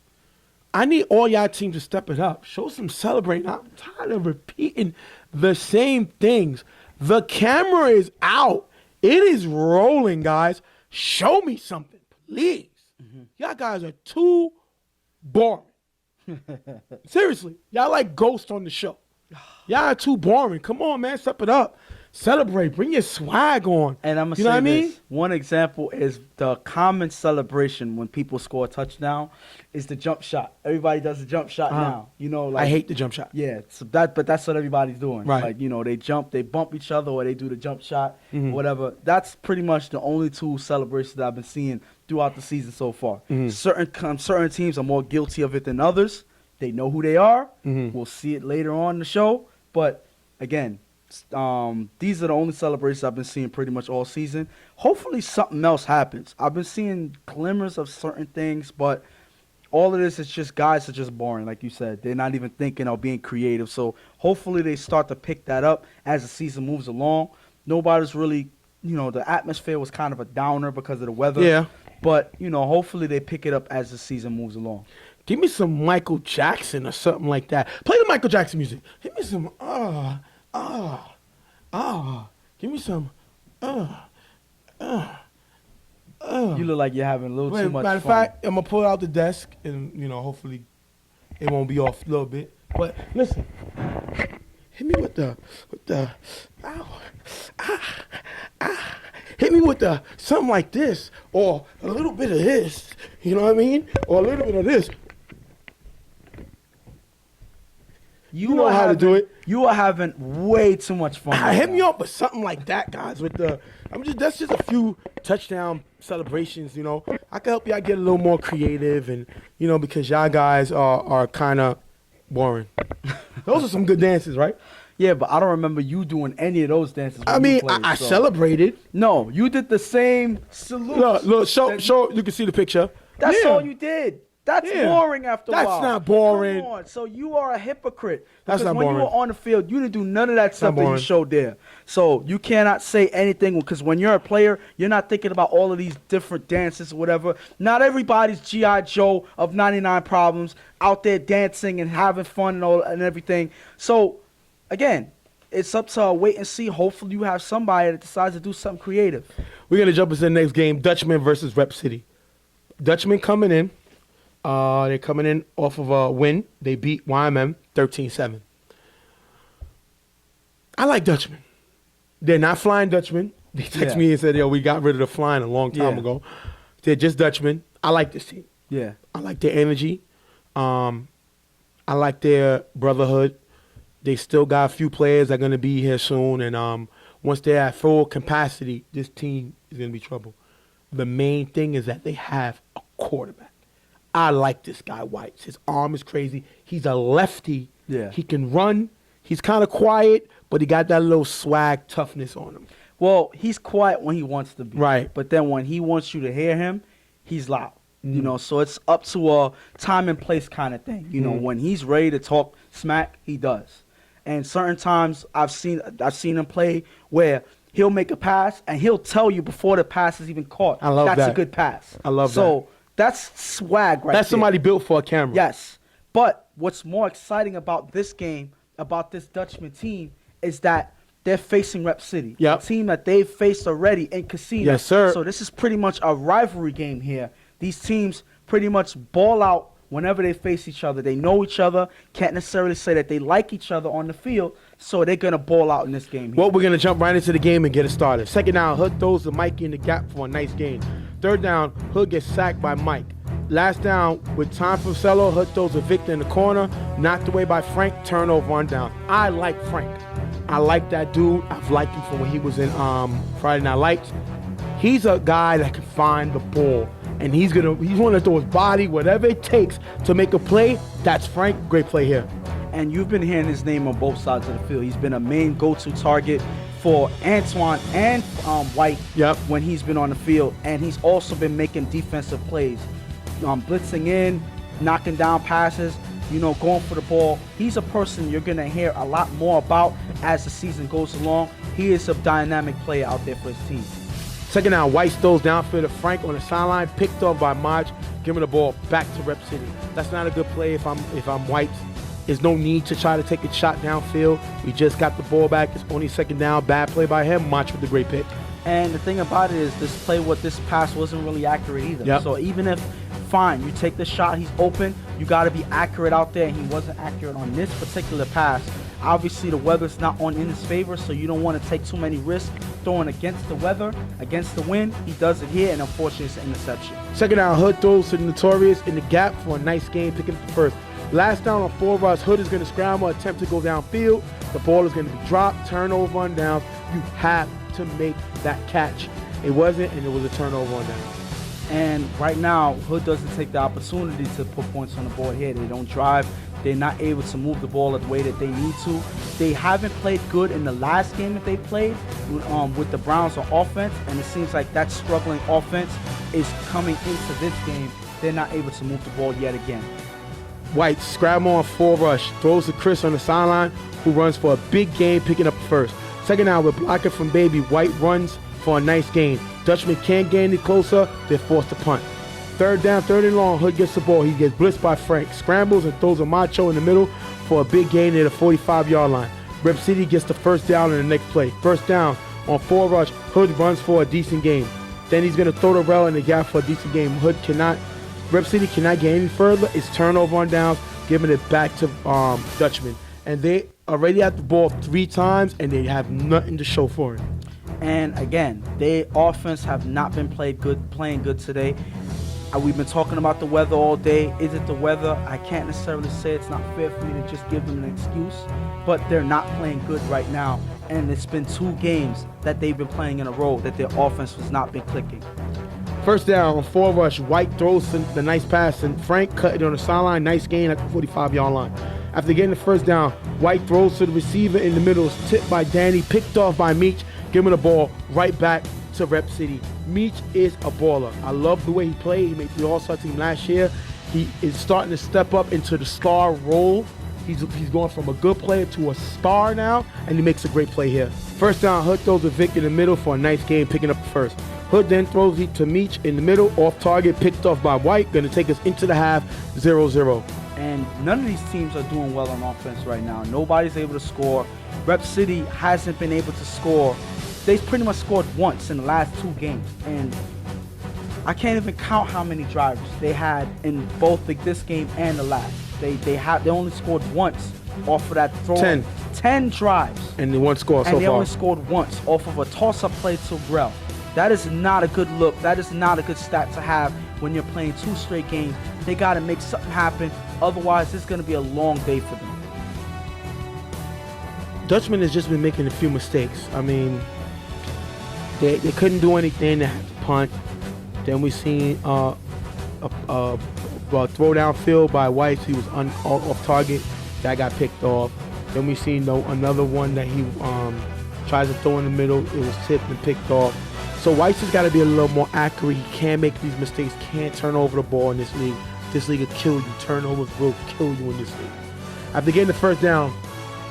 I need all y'all teams to step it up. Show some celebrating. I'm tired of repeating the same things. The camera is out. It is rolling, guys. Show me something, please. Y'all guys are too boring. Seriously. Y'all like Ghost on the show. Y'all are too boring. Come on, man. Step it up. Celebrate. Bring your swag on. And I'm going to say this. One example is the common celebration when people score a touchdown is the jump shot. Everybody does the jump shot now. You know, like, I hate the jump shot. Yeah, but that's what everybody's doing. Right. Like, you know, they jump, they bump each other, or they do the jump shot, whatever. That's pretty much the only 2 celebrations that I've been seeing throughout the season so far. Certain teams are more guilty of it than others. They know who they are. We'll see it later on in the show. But, again, these are the only celebrations I've been seeing pretty much all season. Hopefully something else happens. I've been seeing glimmers of certain things, but all of this is just guys are just boring, like you said. They're not even thinking or being creative. So hopefully they start to pick that up as the season moves along. Nobody's really, the atmosphere was kind of a downer because of the weather. Yeah. But, hopefully they pick it up as the season moves along. Give me some Michael Jackson or something like that. Play the Michael Jackson music. Give me some, Give me some, You look like you're having a little too much matter of fun. fact, I'm going to pull out the desk and, hopefully it won't be off a little bit. But listen, hit me with the hit me with something like this or a little bit of this. You know what I mean? Or a little bit of this. You know how to do it. You are having way too much fun. Hit me up with something like that, guys. That's just a few touchdown celebrations. I can help y'all get a little more creative, and because y'all guys are kind of boring. Those are some good dances, right? Yeah, but I don't remember you doing any of those dances. I celebrated. No, you did the same salute. Look, show. You can see the picture. That's all you did. That's boring after a while. That's not boring. Come on. So you are a hypocrite. That's not boring. When you were on the field, you didn't do none of that stuff that you showed there. So you cannot say anything because when you're a player, you're not thinking about all of these different dances or whatever. Not everybody's G.I. Joe of 99 Problems out there dancing and having fun and everything. So, again, it's up to wait and see. Hopefully you have somebody that decides to do something creative. We're going to jump into the next game, Dutchman versus Rep City. Dutchman coming in. They're coming in off of a win. They beat YMM 13-7. I like Dutchman. They're not flying Dutchman. They text me and said, we got rid of the flying a long time ago. They're just Dutchman. I like this team. Yeah. I like their energy. I like their brotherhood. They still got a few players that are going to be here soon. And once they're at full capacity, this team is going to be trouble. The main thing is that they have a quarterback. I like this guy, White. His arm is crazy. He's a lefty. Yeah. He can run. He's kind of quiet, but he got that little swag toughness on him. Well, he's quiet when he wants to be. Right. But then when he wants you to hear him, he's loud. So it's up to a time and place kind of thing. When he's ready to talk smack, he does. And certain times I've seen him play where he'll make a pass and he'll tell you before the pass is even caught. I love that. That's a good pass. I love that. So that's swag right there. That's somebody built for a camera. Yes. But what's more exciting about this game, about this Dutchman team, is that they're facing Rep City. Yep. A team that they've faced already in Casino. Yes, sir. So this is pretty much a rivalry game here. These teams pretty much ball out whenever they face each other. They know each other. Can't necessarily say that they like each other on the field. So they're going to ball out in this game here. Well, we're going to jump right into the game and get it started. Second down, Hood throws to Mikey in the gap for a nice gain. Third down, Hood gets sacked by Mike. Last down, with time for Cello, Hood throws to Victor in the corner. Knocked away by Frank, turnover on down. I like Frank. I like that dude. I've liked him from when he was in Friday Night Lights. He's a guy that can find the ball. And he's going to throw his body, whatever it takes to make a play. That's Frank. Great play here. And you've been hearing his name on both sides of the field. He's been a main go-to target for Antoine and White when he's been on the field. And he's also been making defensive plays, blitzing in, knocking down passes, going for the ball. He's a person you're going to hear a lot more about as the season goes along. He is a dynamic player out there for his team. Second down, White throws downfield to Frank on the sideline, picked off by Maj, giving the ball back to Rep City. That's not a good play if I'm White. There's no need to try to take a shot downfield. We just got the ball back. It's only second down. Bad play by him. Maj with the great pick. And the thing about it is this pass wasn't really accurate either. Yep. So even if, fine, you take the shot, he's open, you got to be accurate out there, and he wasn't accurate on this particular pass. Obviously, the weather's not in his favor, so you don't want to take too many risks throwing against the weather, against the wind. He does it here, and unfortunately, it's an interception. Second down, Hood throws to the Notorious in the gap for a nice game, picking up the first. Last down on 4 of us, Hood is going to scramble, attempt to go downfield. The ball is going to be dropped, turnover on downs. You have to make that catch. It wasn't, and it was a turnover on downs. And right now, Hood doesn't take the opportunity to put points on the board here. They don't drive. They're not able to move the ball the way that they need to. They haven't played good in the last game that they played with the Browns on offense, and it seems like that struggling offense is coming into this game they're not able to move the ball yet again. White scramble on 4 rush, throws to Chris on the sideline, who runs for a big gain, picking up first. Second down, with blocking from Baby, White runs for a nice gain. Dutchman can't get any closer, they're forced to punt. Third down, 3rd and long, Hood gets the ball. He gets blitzed by Frank, scrambles and throws a macho in the middle for a big gain at the 45-yard line. Rep City gets the first down in the next play. First down on 4 rush, Hood runs for a decent gain. Then he's going to throw the rail in the gap for a decent game. Rep City cannot get any further. It's turnover on downs, giving it back to Dutchman. And they already had the ball 3 times, and they have nothing to show for it. And again, their offense have not been playing good today. We've been talking about the weather all day. Is it the weather? I can't necessarily say. It's not fair for me to just give them an excuse, but they're not playing good right now. And it's been 2 games that they've been playing in a row that their offense has not been clicking. First down on 4 rush, White throws the nice pass, and Frank cut it on the sideline. Nice gain at the 45-yard line. After getting the first down, White throws to the receiver in the middle. It's tipped by Danny, picked off by Meach, giving the ball right back to Rep City. Meach is a baller. I love the way he played. He made the All-Star team last year. He is starting to step up into the star role. He's going from a good player to a star now, and he makes a great play here. First down, Hood throws to Vic in the middle for a nice game, picking up the first. Hood then throws it to Meach in the middle, off target, picked off by White, going to take us into the half, 0-0. And none of these teams are doing well on offense right now. Nobody's able to score. Rep City hasn't been able to score. They pretty much scored once in the last 2 games. And I can't even count how many drives they had in both this game and the last. They only scored once off of that throw. 10 drives. And they one score so far. And they only scored once off of a toss-up play to Grell. That is not a good look. That is not a good stat to have when you're playing 2 straight games. They got to make something happen. Otherwise, it's going to be a long day for them. Dutchman has just been making a few mistakes. I mean, they couldn't do anything. They had to punt. Then we seen a throw downfield by White. He was off target. That got picked off. Then we seen another one that he tries to throw in the middle. It was tipped and picked off. So White's has got to be a little more accurate. He can't make these mistakes. Can't turn over the ball in this league. This league will kill you. Turnovers will kill you in this league. After getting the first down,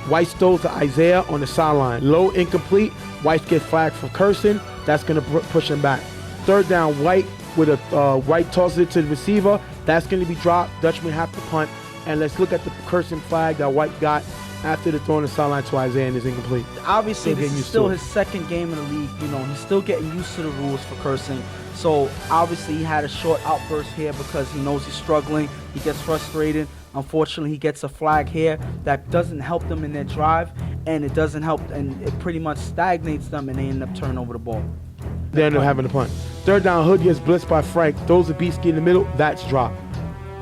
White throws to Isaiah on the sideline. Low, incomplete. White gets flagged for cursing. That's going to push him back. Third down, White with a White tosses it to the receiver. That's going to be dropped. Dutchman have to punt. And let's look at the cursing flag that White got after the throw on the sideline to Isaiah and is incomplete. Obviously, this is still his 2nd game in the league. You know, he's still getting used to the rules for cursing. So obviously, he had a short outburst here because he knows he's struggling. He gets frustrated. Unfortunately, he gets a flag here that doesn't help them in their drive, and it doesn't help, and it pretty much stagnates them, and they end up turning over the ball. They end up having to punt. Third down, Hood gets blitzed by Frank, throws a Beaskey in the middle. That's dropped.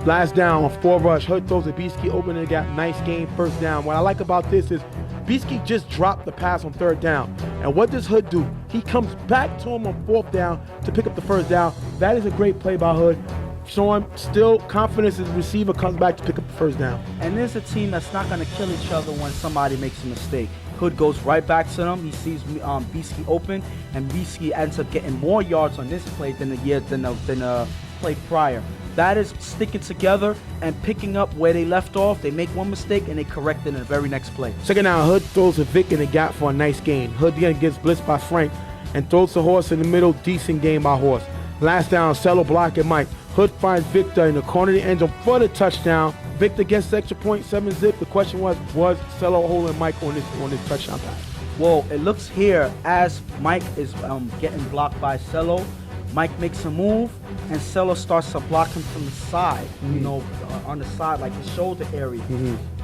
Last down on 4 rush, Hood throws a Beaskey open in the gap. Nice game, first down. What I like about this is Beaskey just dropped the pass on 3rd down. And what does Hood do? He comes back to him on 4th down to pick up the first down. That is a great play by Hood. Showing still confidence as the receiver comes back to pick up the first down. And there's a team that's not going to kill each other when somebody makes a mistake. Hood goes right back to them. He sees Beaskey open, and Beaskey ends up getting more yards on this play than the play prior. That is sticking together and picking up where they left off. They make one mistake and they correct it in the very next play. Second down, Hood throws a Vic in the gap for a nice gain. Hood again gets blitzed by Frank and throws the Horse in the middle. Decent game by Horse. Last down, Cello blocking Mike. Hood finds Victor in the corner of the end zone for the touchdown. Victor gets the extra point, 7-zip. The question was Cello holding Mike on this touchdown pass? Well, it looks here as Mike is getting blocked by Cello. Mike makes a move, and Cello starts to block him from the side, on the side, like the shoulder area.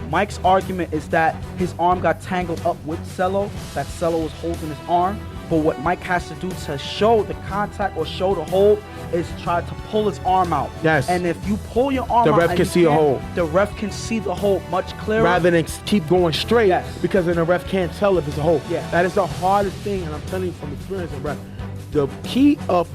Mike's argument is that his arm got tangled up with Cello, that Cello was holding his arm. But what Mike has to do to show the contact or show the hold is try to pull his arm out. Yes. And if you pull your arm out, the ref can see a hole. The ref can see the hole much clearer. Rather than keep going straight, yes. Because then the ref can't tell if it's a hole. Yeah. That is the hardest thing, and I'm telling you from experience, the ref. The key of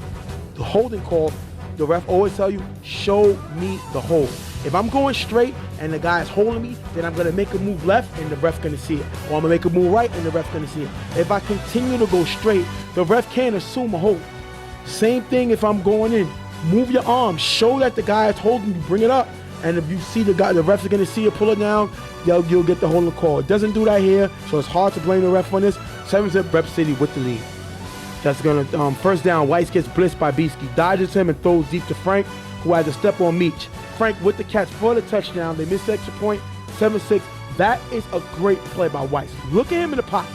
the holding call, the ref always tell you, show me the hole. If I'm going straight and the guy's holding me, then I'm going to make a move left and the ref's going to see it. Or I'm going to make a move right and the ref's going to see it. If I continue to go straight, the ref can't assume a hold. Same thing if I'm going in. move your arm. Show that the guy is holding you. Bring it up. And if you see the refs are going to see you pull it down, you'll get the holding call. It doesn't do that here, so it's hard to blame the ref on this. 7-zip Rep City with the lead. That's going to, first down, Weiss gets blitzed by Beaskey. Dodges him and throws deep to Frank, who has a step on Meach. Frank with the catch for the touchdown. They missed the extra point, 7-6. That is a great play by Weiss. Look at him in the pocket.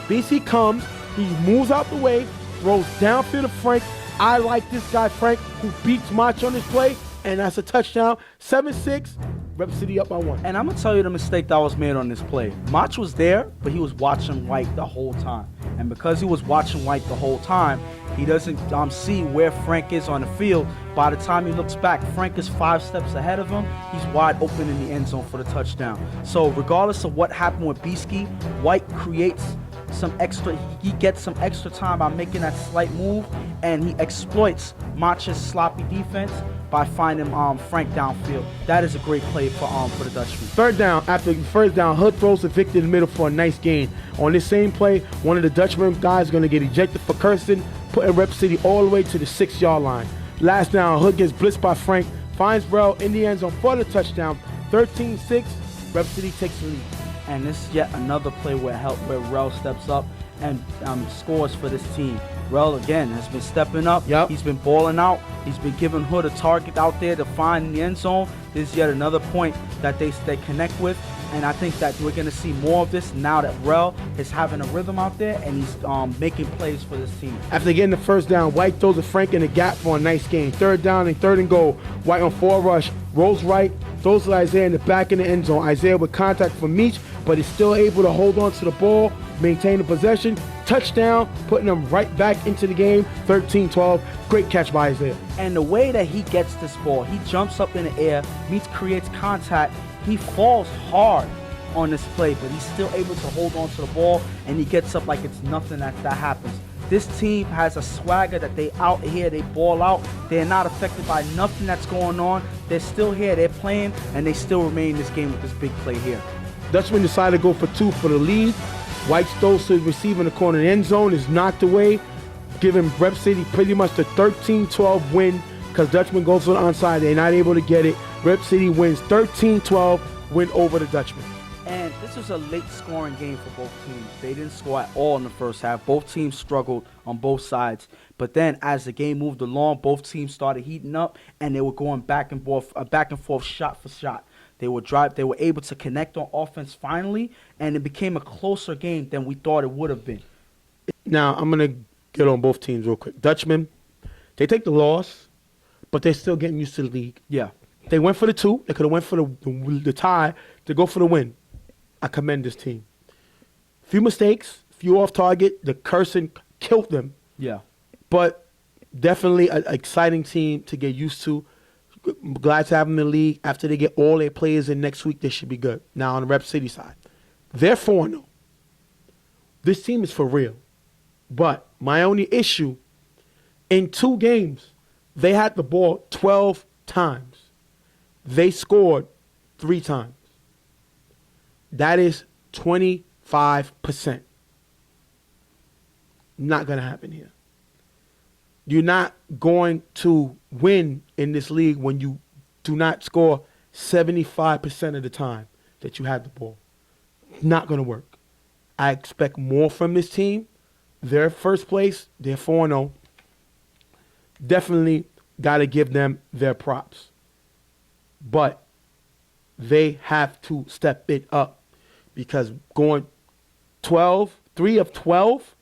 BC comes, he moves out the way, throws downfield to Frank. I like this guy, Frank, who beats Mach on this play, and that's a touchdown. 7-6, Rep City up by 1. And I'm going to tell you the mistake that was made on this play. Mach was there, but he was watching White the whole time. And because he was watching White the whole time, he doesn't see where Frank is on the field. By the time he looks back, Frank is 5 steps ahead of him. He's wide open in the end zone for the touchdown. So regardless of what happened with Beaskey, White creates some extra, he gets some extra time by making that slight move, and he exploits Mach's sloppy defense by finding Frank downfield. That is a great play for the Dutchman. Third down, after first down, Hood throws to Victor in the middle for a nice gain. On this same play, one of the Dutchman guys is going to get ejected for cursing, putting Rep City all the way to the 6-yard line. Last down, Hood gets blitzed by Frank, finds Rel in the end zone for the touchdown. 13-6, Rep City takes the lead. And this is yet another play where Rel steps up and scores for this team. Rel, again, has been stepping up. Yep. He's been balling out. He's been giving Hood a target out there to find in the end zone. This is yet another point that they connect with. And I think that we're going to see more of this now that Rel is having a rhythm out there and he's making plays for this team. After getting the first down, White throws to Frank in the gap for a nice gain. Third down and 3rd and goal. White on 4 rush, rolls right, throws to Isaiah in the back in the end zone. Isaiah with contact from Meach, but is still able to hold on to the ball, maintain the possession. Touchdown, putting them right back into the game. 13-12. Great catch by Isaiah. And the way that he gets this ball, he jumps up in the air, Meach creates contact. He falls hard on this play, but he's still able to hold on to the ball, and he gets up like it's nothing that happens. This team has a swagger that they out here, they ball out. They're not affected by nothing that's going on. They're still here, they're playing, and they still remain in this game with this big play here. Dutchman decided to go for 2 for the lead. White throws to his receiver in the corner of the end zone, is knocked away, giving Rep City pretty much the 13-12 win because Dutchman goes for the onside. They're not able to get it. Rep City wins 13-12, win over the Dutchman. And this was a late scoring game for both teams. They didn't score at all in the first half. Both teams struggled on both sides. But then as the game moved along, both teams started heating up, and they were going back and forth, shot for shot. They were able to connect on offense finally, and it became a closer game than we thought it would have been. Now, I'm going to get on both teams real quick. Dutchman, they take the loss, but they're still getting used to the league. Yeah. They went for the 2. They could have went for the tie to go for the win. I commend this team. Few mistakes, few off target. The cursing killed them. Yeah. But definitely an exciting team to get used to. Glad to have them in the league. After they get all their players in next week, they should be good. Now on the Rep City side, they're 4-0. This team is for real. But my only issue, in 2 games, they had the ball 12 times. They scored 3 times. That is 25%. Not going to happen here. You're not going to win in this league when you do not score 75% of the time that you have the ball. Not going to work. I expect more from this team. They're first place. They're 4-0. Definitely got to give them their props. But they have to step it up because going 3 of 12,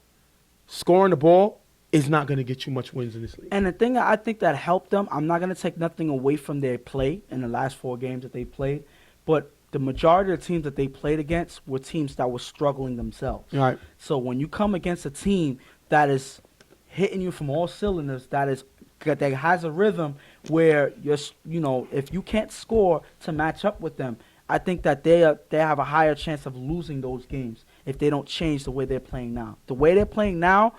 scoring the ball, is not going to get you much wins in this league. And the thing I think that helped them, I'm not going to take nothing away from their play in the last 4 games that they played, but the majority of the teams that they played against were teams that were struggling themselves. Right. So when you come against a team that is hitting you from all cylinders, that has a rhythm where if you can't score to match up with them, I think that they have a higher chance of losing those games if they don't change the way they're playing now. The way they're playing now,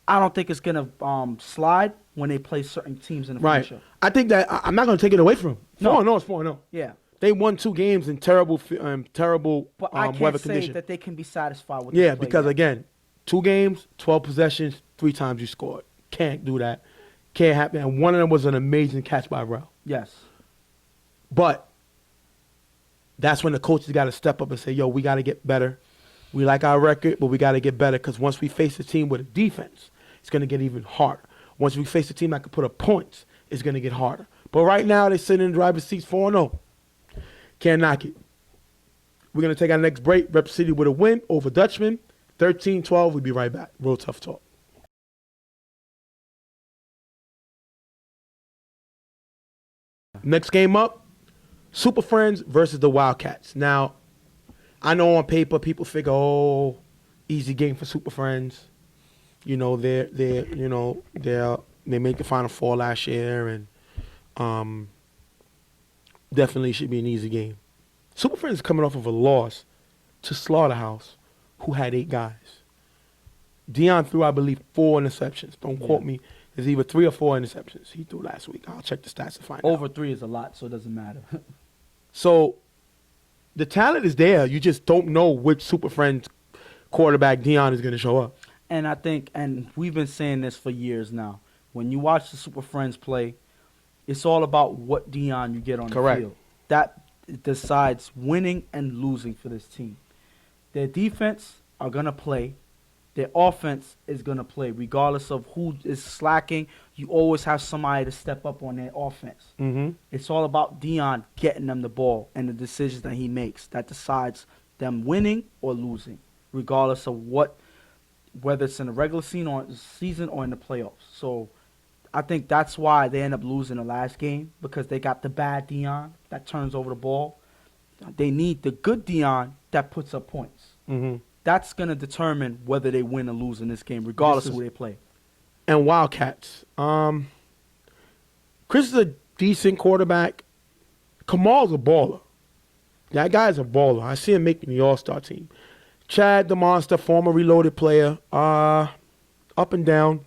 I don't think it's going to slide when they play certain teams in the future. I think that I'm not going to take it away from them. 4-0 is 4-0. Yeah. They won 2 games in terrible But I weather can't say conditions. that they can be satisfied with this play because yet. again, 2 games, 12 possessions, 3 times you scored. Can't do that. can't happen. And one of them was an amazing catch by Rel. Yes. But that's when the coaches got to step up and say, yo, we got to get better. We like our record, but we got to get better because once we face a team with a defense, it's going to get even harder. Once we face a team that can put up points, it's going to get harder. But right now, they're sitting in the driver's seats 4-0. Can't knock it. We're going to take our next break. Rep City with a win over Dutchman. 13-12. We'll be right back. Real Tough Talk. Next game up, Super Friends versus the Wildcats. Now, I know on paper people figure, oh, easy game for Super Friends. You know, they made the Final Four last year, and definitely should be an easy game. Super Friends is coming off of a loss to Slaughterhouse, who had 8 guys. Dion threw, I believe, 4 interceptions. Don't quote me. There's either 3 or 4 interceptions he threw last week. I'll check the stats to find out. Over 3 is a lot, so it doesn't matter. So the talent is there. You just don't know which Super Friends quarterback Dion is going to show up. And I think, and we've been saying this for years now, when you watch the Super Friends play, it's all about what Dion you get on the field. That decides winning and losing for this team. Their defense are going to play. Their offense is going to play. Regardless of who is slacking, you always have somebody to step up on their offense. Mm-hmm. It's all about Dion getting them the ball and the decisions that he makes that decides them winning or losing, regardless of whether it's in the regular season or in the playoffs. So I think that's why they end up losing the last game, because they got the bad Dion that turns over the ball. They need the good Dion that puts up points. Mm-hmm. That's going to determine whether they win or lose in this game, regardless of who they play. And Wildcats. Chris is a decent quarterback. Kamal's a baller. That guy's a baller. I see him making the All-Star team. Chad, the monster, former Reloaded player. Up and down.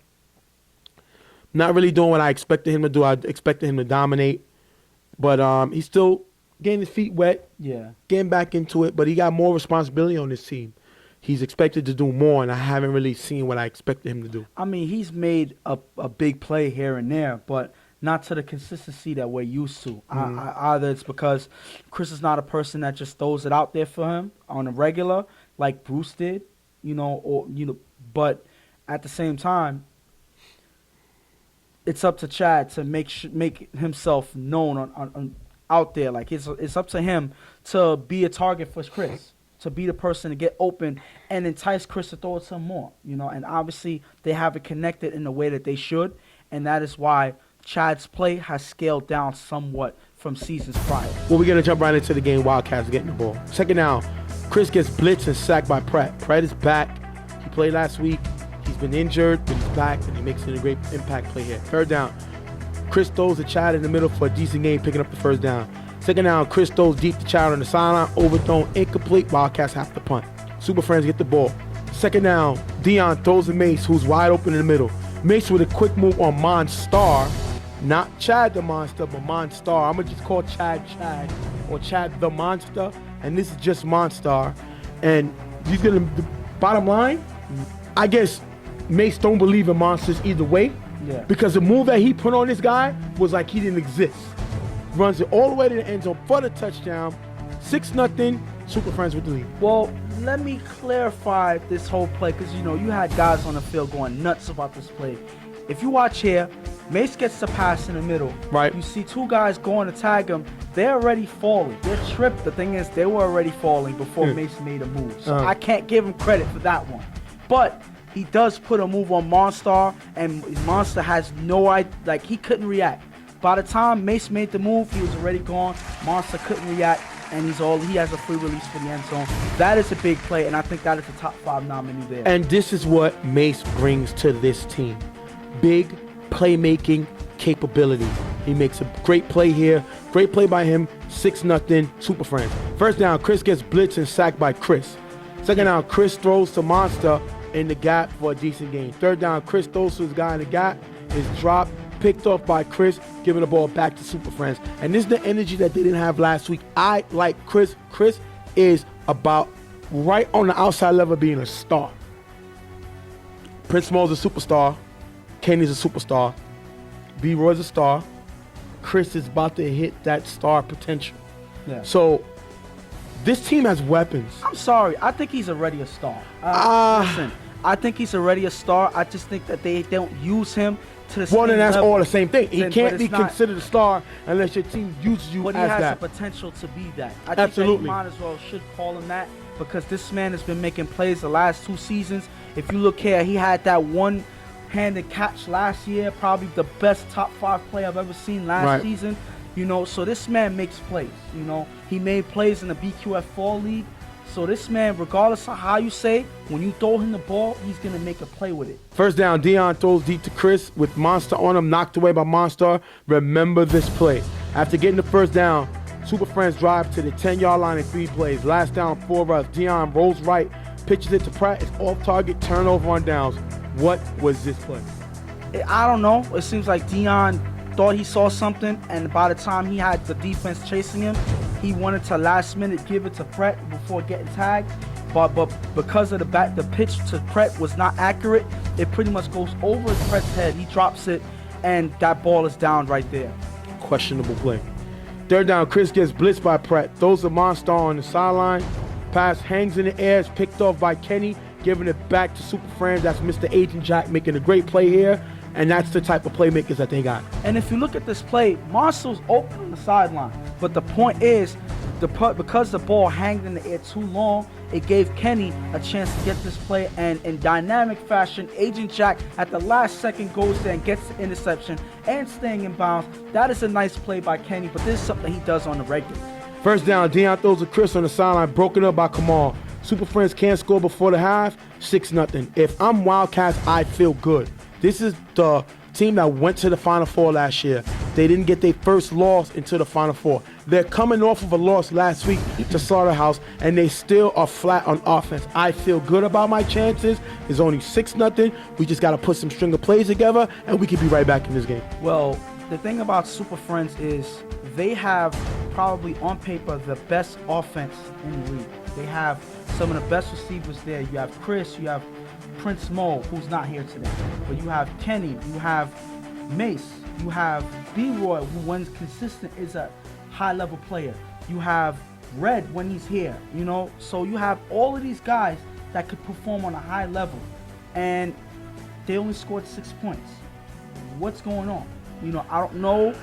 Not really doing what I expected him to do. I expected him to dominate. But he's still getting his feet wet. Yeah. Getting back into it. But he got more responsibility on this team. He's expected to do more, and I haven't really seen what I expected him to do. I mean, he's made a big play here and there, but not to the consistency that we're used to. Either it's because Chris is not a person that just throws it out there for him on a regular, like Bruce did, but at the same time, it's up to Chad to make himself known on out there. Like it's up to him to be a target for Chris, to be the person to get open and entice Chris to throw it some more, and obviously they haven't connected in the way that they should, and that is why Chad's play has scaled down somewhat from seasons prior. Well, we're going to jump right into the game. Wildcats getting the ball. Second down, Chris gets blitzed and sacked by Pratt. Pratt is back. He played last week. He's been injured, but he's back, and he makes it a great impact play here. Third down, Chris throws to Chad in the middle for a decent game, picking up the first down. Second down, Chris throws deep to Chad on the sideline, overthrown, incomplete. Wildcats have to punt. Super Friends get the ball. Second down, Dion throws to Mace, who's wide open in the middle. Mace with a quick move on Monstar. Not Chad the Monster, but Monstar. I'm going to just call Chad or Chad the Monster, and this is just Monstar. And he's going to, the bottom line, I guess Mace don't believe in monsters either way. Yeah. Because the move that he put on this guy was like he didn't exist. Runs it all the way to the end zone for the touchdown. 6-0, Super Friends with the lead. Well, let me clarify this whole play, because you had guys on the field going nuts about this play. If you watch here, Mace gets the pass in the middle. Right. You see 2 guys going to tag him. They're already falling. They're tripped. The thing is, they were already falling before Mace made a move. So I can't give him credit for that one. But he does put a move on Monstar, and Monster has no idea. Like, he couldn't react. By the time Mace made the move, he was already gone. Monster couldn't react, and he has a free release for the end zone. That is a big play, and I think that is a top 5 nominee there. And this is what Mace brings to this team. Big playmaking capability. He makes a great play here. Great play by him. 6-0, Super Friends. First down, Chris gets blitzed and sacked by Chris. Second down, Chris throws to Monster in the gap for a decent gain. Third down, Chris throws to his guy in the gap. Is dropped, picked off by Chris, giving the ball back to Super Friends. And this is the energy that they didn't have last week. I like Chris. Chris is about right on the outside level of being a star. Prince Mo's a superstar. Kenny's a superstar. B-Roy's a star. Chris is about to hit that star potential. Yeah. So this team has weapons. I'm sorry. I think he's already a star. Listen, I think he's already a star. I just think that they don't use him to the same Well, then that's level. all the same thing. He But can't it's be not. considered a star unless your team uses you But he as has that. the potential to be that. I think Absolutely. that he might as well should call him that because this man has been making plays the last 2 seasons. If you look here, he had that one-handed catch last year, probably the best top 5 play I've ever seen last Right. season. You know, so this man makes plays. You know, he made plays in the BQF4 league. So this man, regardless of how you say, when you throw him the ball, he's gonna make a play with it. First down, Dion throws deep to Chris with Monster on him, knocked away by Monster. Remember this play. After getting the first down, Super Friends drive to the 10-yard line in 3 plays. Last down, 4 runs. Dion rolls right, pitches it to Pratt. It's off target, turnover on downs. What was this play? I don't know. It seems like Dion thought he saw something, and by the time he had the defense chasing him, he wanted to last minute give it to Pratt before getting tagged. But because of the pitch to Pratt was not accurate, it pretty much goes over Pratt's head. He drops it, and that ball is down right there. Questionable play. Third down, Chris gets blitzed by Pratt. Throws the Monster on the sideline. Pass hangs in the air, is picked off by Kenny, giving it back to Super Friends. That's Mr. Agent Jack making a great play here. And that's the type of playmakers that they got. And if you look at this play, Monster's open on the sideline. But the point is, because the ball hanged in the air too long, it gave Kenny a chance to get this play. And in dynamic fashion, Agent Jack at the last second goes there and gets the interception and staying in bounds. That is a nice play by Kenny, but this is something he does on the regular. First down, Dion throws to Chris on the sideline, broken up by Kamal. Super Friends can't score before the half, 6-0. If I'm Wildcats, I feel good. This is the team that went to the Final Four last year. They didn't get their first loss into the Final Four. They're coming off of a loss last week to Slaughterhouse, and they still are flat on offense. I feel good about my chances. It's only 6-0. We just got to put some string of plays together, and we can be right back in this game. Well, the thing about Super Friends is they have probably on paper the best offense in the league. They have some of the best receivers there. You have Chris, you have Prince Mo, who's not here today. But you have Kenny, you have Mace, you have B-Roy, who when consistent is a high-level player. You have Red when he's here, you know. So you have all of these guys that could perform on a high level. And they only scored 6 points. What's going on? You know, I don't know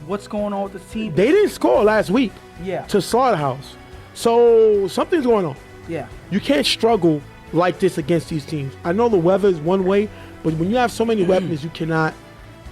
what's going on with the team. They didn't score last week to Slaughterhouse. So something's going on. Yeah. You can't struggle like this against these teams. I know the weather is one way, but when you have so many weapons, you cannot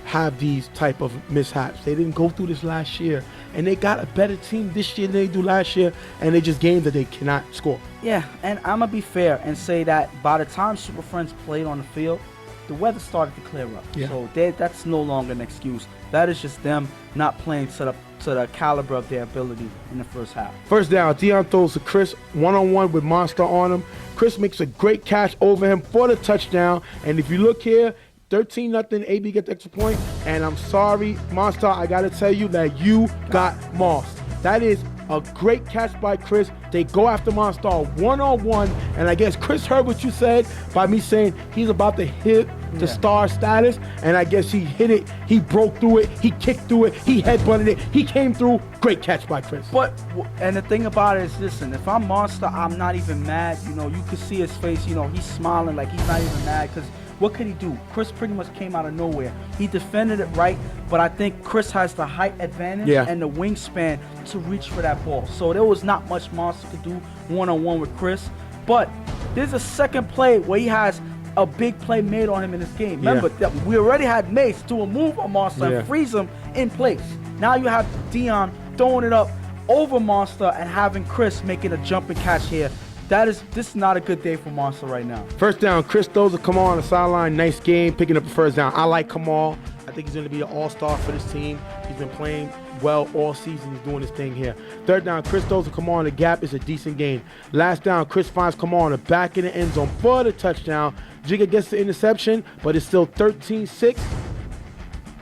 have these type of mishaps. They didn't go through this last year, and they got a better team this year than they do last year, and they just games that they cannot score. Yeah, and I'm going to be fair and say that by the time Super Friends played on the field, the weather started to clear up. Yeah. So that's no longer an excuse. That is just them not playing to the caliber of their ability in the first half. First down, Dion throws to Chris one-on-one with Monster on him. Chris makes a great catch over him for the touchdown. And if you look here, 13-0, AB gets the extra point. And I'm sorry, Monster, I got to tell you that you got mossed. That is a great catch by Chris. They go after Monster one-on-one. And I guess Chris heard what you said by me saying he's about to hit the star status. And I guess he hit it. He broke through it. He kicked through it. He headbutted it. He came through. Great catch by Chris. And the thing about it is, listen, if I'm Monster, I'm not even mad. You know, you can see his face. You know, he's smiling like he's not even mad because what could he do? Chris pretty much came out of nowhere. He defended it right, but I think Chris has the height advantage and the wingspan to reach for that ball. So there was not much Monster could do one-on-one with Chris. But there's a second play where he has a big play made on him in this game. Remember, that we already had Mace do a move on Monster and freeze him in place. Now you have Dion throwing it up over Monster and having Chris making a jumping catch here. This is not a good day for Monster right now. First down, Chris throws to Kamal on the sideline. Nice game, picking up the first down. I like Kamal. I think he's going to be an all-star for this team. He's been playing well all season. He's doing his thing here. Third down, Chris throws to Kamal on the gap. It's a decent gain. Last down, Chris finds Kamal on the back of the end zone for the touchdown. Jigga gets the interception, but it's still 13-6.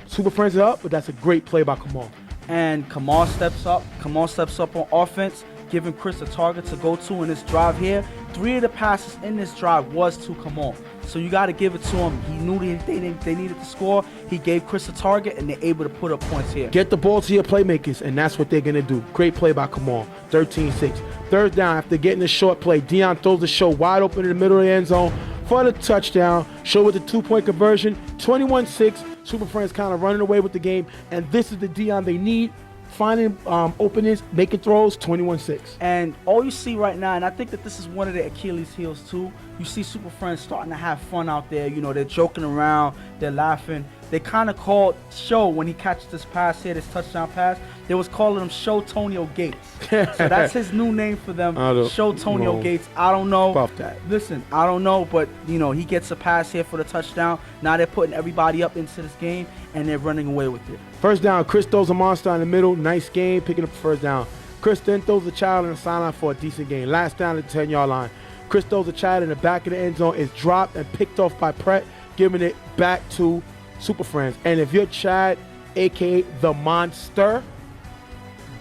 Super Friends are up, but that's a great play by Kamal. And Kamal steps up. Kamal steps up on offense. giving Chris a target to go to in this drive here. 3 of the passes in this drive was to Kamal. So you got to give it to him. He knew they needed to score. He gave Chris a target, and they're able to put up points here. Get the ball to your playmakers, and that's what they're going to do. Great play by Kamal. 13-6. Third down, after getting a short play, Dion throws the show wide open in the middle of the end zone for the touchdown. Show with the 2-point conversion. 21-6. Super Friends kind of running away with the game, and this is the Dion they need. Finding openings, making throws, 21-6. And all you see right now, and I think that this is one of the Achilles heels too, you see Super Friends starting to have fun out there. You know, they're joking around, they're laughing. They kind of called Show when he catches this pass here, this touchdown pass. They was calling him Show Tonio Gates. So that's his new name for them, Show Tonio Gates. I don't know about that. Listen, I don't know, but you know, he gets a pass here for the touchdown. Now they're putting everybody up into this game, and they're running away with it. First down, Chris throws a monster in the middle. Nice game, picking up the first down. Chris then throws a child in the sideline for a decent game. Last down at the 10-yard line. Chris throws a child in the back of the end zone. It's dropped and picked off by Pratt, giving it back to Super Friends. And if you're Chad, a.k.a. the Monster,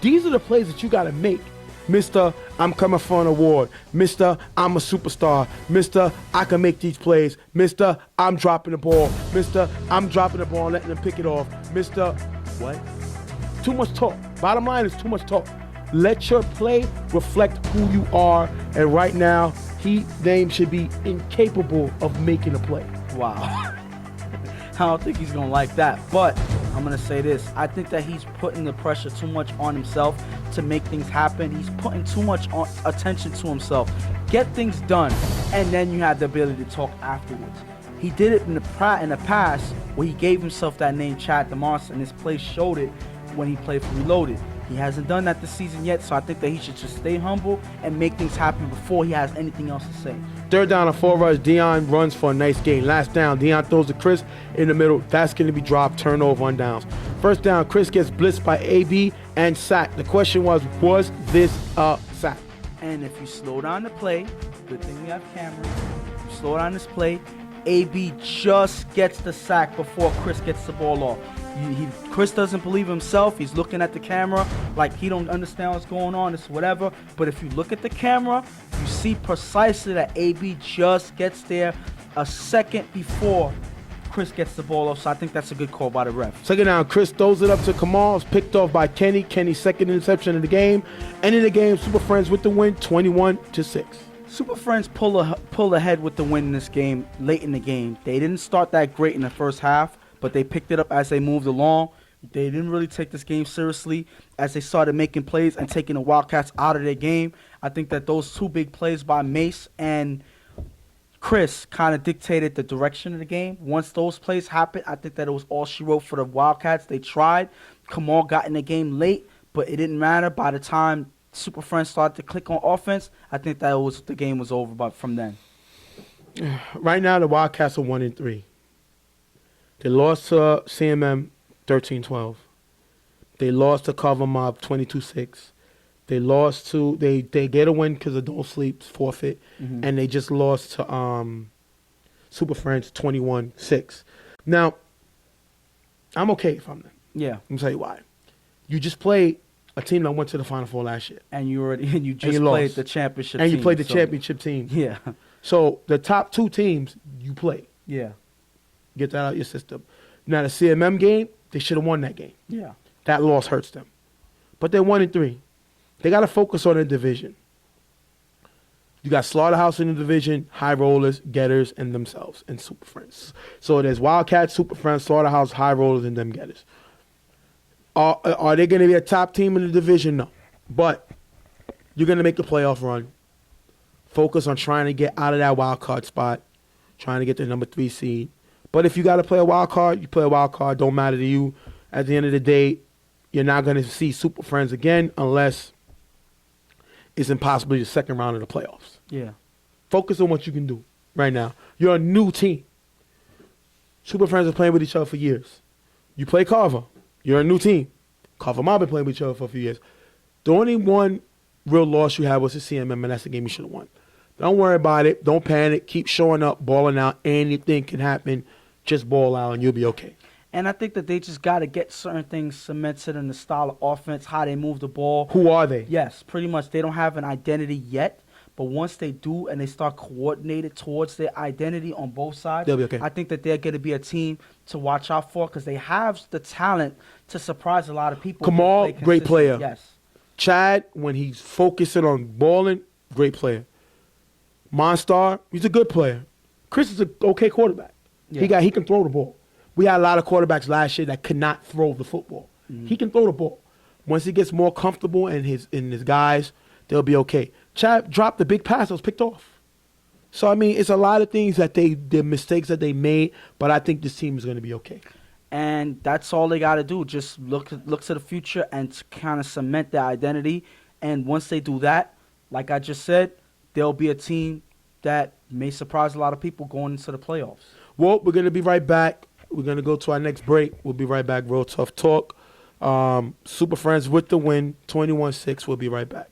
these are the plays that you got to make. Mr. I'm coming for an award. Mr. I'm a superstar. Mr. I can make these plays. Mr. I'm dropping the ball. Mr. I'm dropping the ball and letting them pick it off. Mr. What? Too much talk. Bottom line is too much talk. Let your play reflect who you are. And right now, his name should be incapable of making a play. Wow. I don't think he's going to like that. But I'm going to say this. I think that he's putting the pressure too much on himself to make things happen. He's putting too much attention to himself. Get things done, and then you have the ability to talk afterwards. He did it in the past where he gave himself that name, Chad the Monster, and his play showed it when he played for Reloaded. He hasn't done that this season yet, so I think that he should just stay humble and make things happen before he has anything else to say. Third down and 4 rush. Dion runs for a nice gain. Last down, Dion throws to Chris in the middle. That's going to be dropped, turnover on downs. First down, Chris gets blitzed by AB and sacked. The question was this a sack? And if you slow down the play, good thing we have cameras, if you slow down this play, AB just gets the sack before Chris gets the ball off. Chris doesn't believe himself. He's looking at the camera like he don't understand what's going on. It's whatever. But if you look at the camera, you see precisely that AB just gets there a second before Chris gets the ball off. So I think that's a good call by the ref. Second down, Chris throws it up to Kamal. It's picked off by Kenny. Kenny's second interception of the game. Ending the game, Super Friends with the win, 21-6. Super Friends pull ahead with the win in this game late in the game. They didn't start that great in the first half, but they picked it up as they moved along. They didn't really take this game seriously as they started making plays and taking the Wildcats out of their game. I think that those two big plays by Mace and Chris kind of dictated the direction of the game. Once those plays happened, I think that it was all she wrote for the Wildcats. They tried. Kamal got in the game late, but it didn't matter. By the time Super Friends started to click on offense, I think that the game was over. But from then, right now the Wildcats are 1-3. They lost to CMM 13-12. They lost to Cover Mob 22-6. They lost to they get a win because of Don't Sleep's forfeit, and they just lost to Super Friends 21-6. Now, I'm okay if I'm them. yeah, Let me tell you why. You just played a team that went to the Final Four last year. and you just played the championship. And you team, played the so- championship team. Yeah, So the top two teams you play. yeah, Get that out of your system. Now the CMM game, they should have won that game. yeah. That loss hurts them. But they're 1-3. They got to focus on the division. You got Slaughterhouse in the division, High Rollers, Getters, and themselves, and Super Friends. So there's Wildcats, Super Friends, Slaughterhouse, High Rollers, and them Getters. Are they going to be a top team in the division? No. But you're going to make the playoff run. Focus on trying to get out of that wild card spot, trying to get the number 3 seed. But if you got to play a wild card, you play a wild card. Don't matter to you. At the end of the day, you're not going to see Super Friends again unless it's impossible the second round of the playoffs. Yeah. Focus on what you can do right now. You're a new team. Super Friends are playing with each other for years. You play Carver. You're a new team. Carver Mob been playing with each other for a few years. The only one real loss you had was the CMM, and that's the game you should have won. Don't worry about it. Don't panic. Keep showing up, balling out. Anything can happen. Just ball out, and you'll be okay. And I think that they just got to get certain things cemented in the style of offense, how they move the ball. Who are they? Yes, pretty much. They don't have an identity yet, but once they do and they start coordinated towards their identity on both sides, They'll be okay. I think that they're going to be a team to watch out for because they have the talent to surprise a lot of people. Kamal, if they great consistent. player. Yes. Chad, when he's focusing on balling, great player. Monstar, he's a good player. Chris is an okay quarterback. Yeah. He can throw the ball. We had a lot of quarterbacks last year that could not throw the football. Mm-hmm. He can throw the ball. Once he gets more comfortable in his guys, they'll be okay. Chad dropped the big pass that was picked off. So I mean, it's a lot of things that the mistakes that they made, but I think this team is going to be okay. And that's all they got to do. Just look to the future and kind of cement their identity. And once they do that, like I just said, they'll be a team that may surprise a lot of people going into the playoffs. Well, we're going to be right back. We're going to go to our next break. We'll be right back. Real Tough Talk. Super Friends with the win, 21-6. We'll be right back.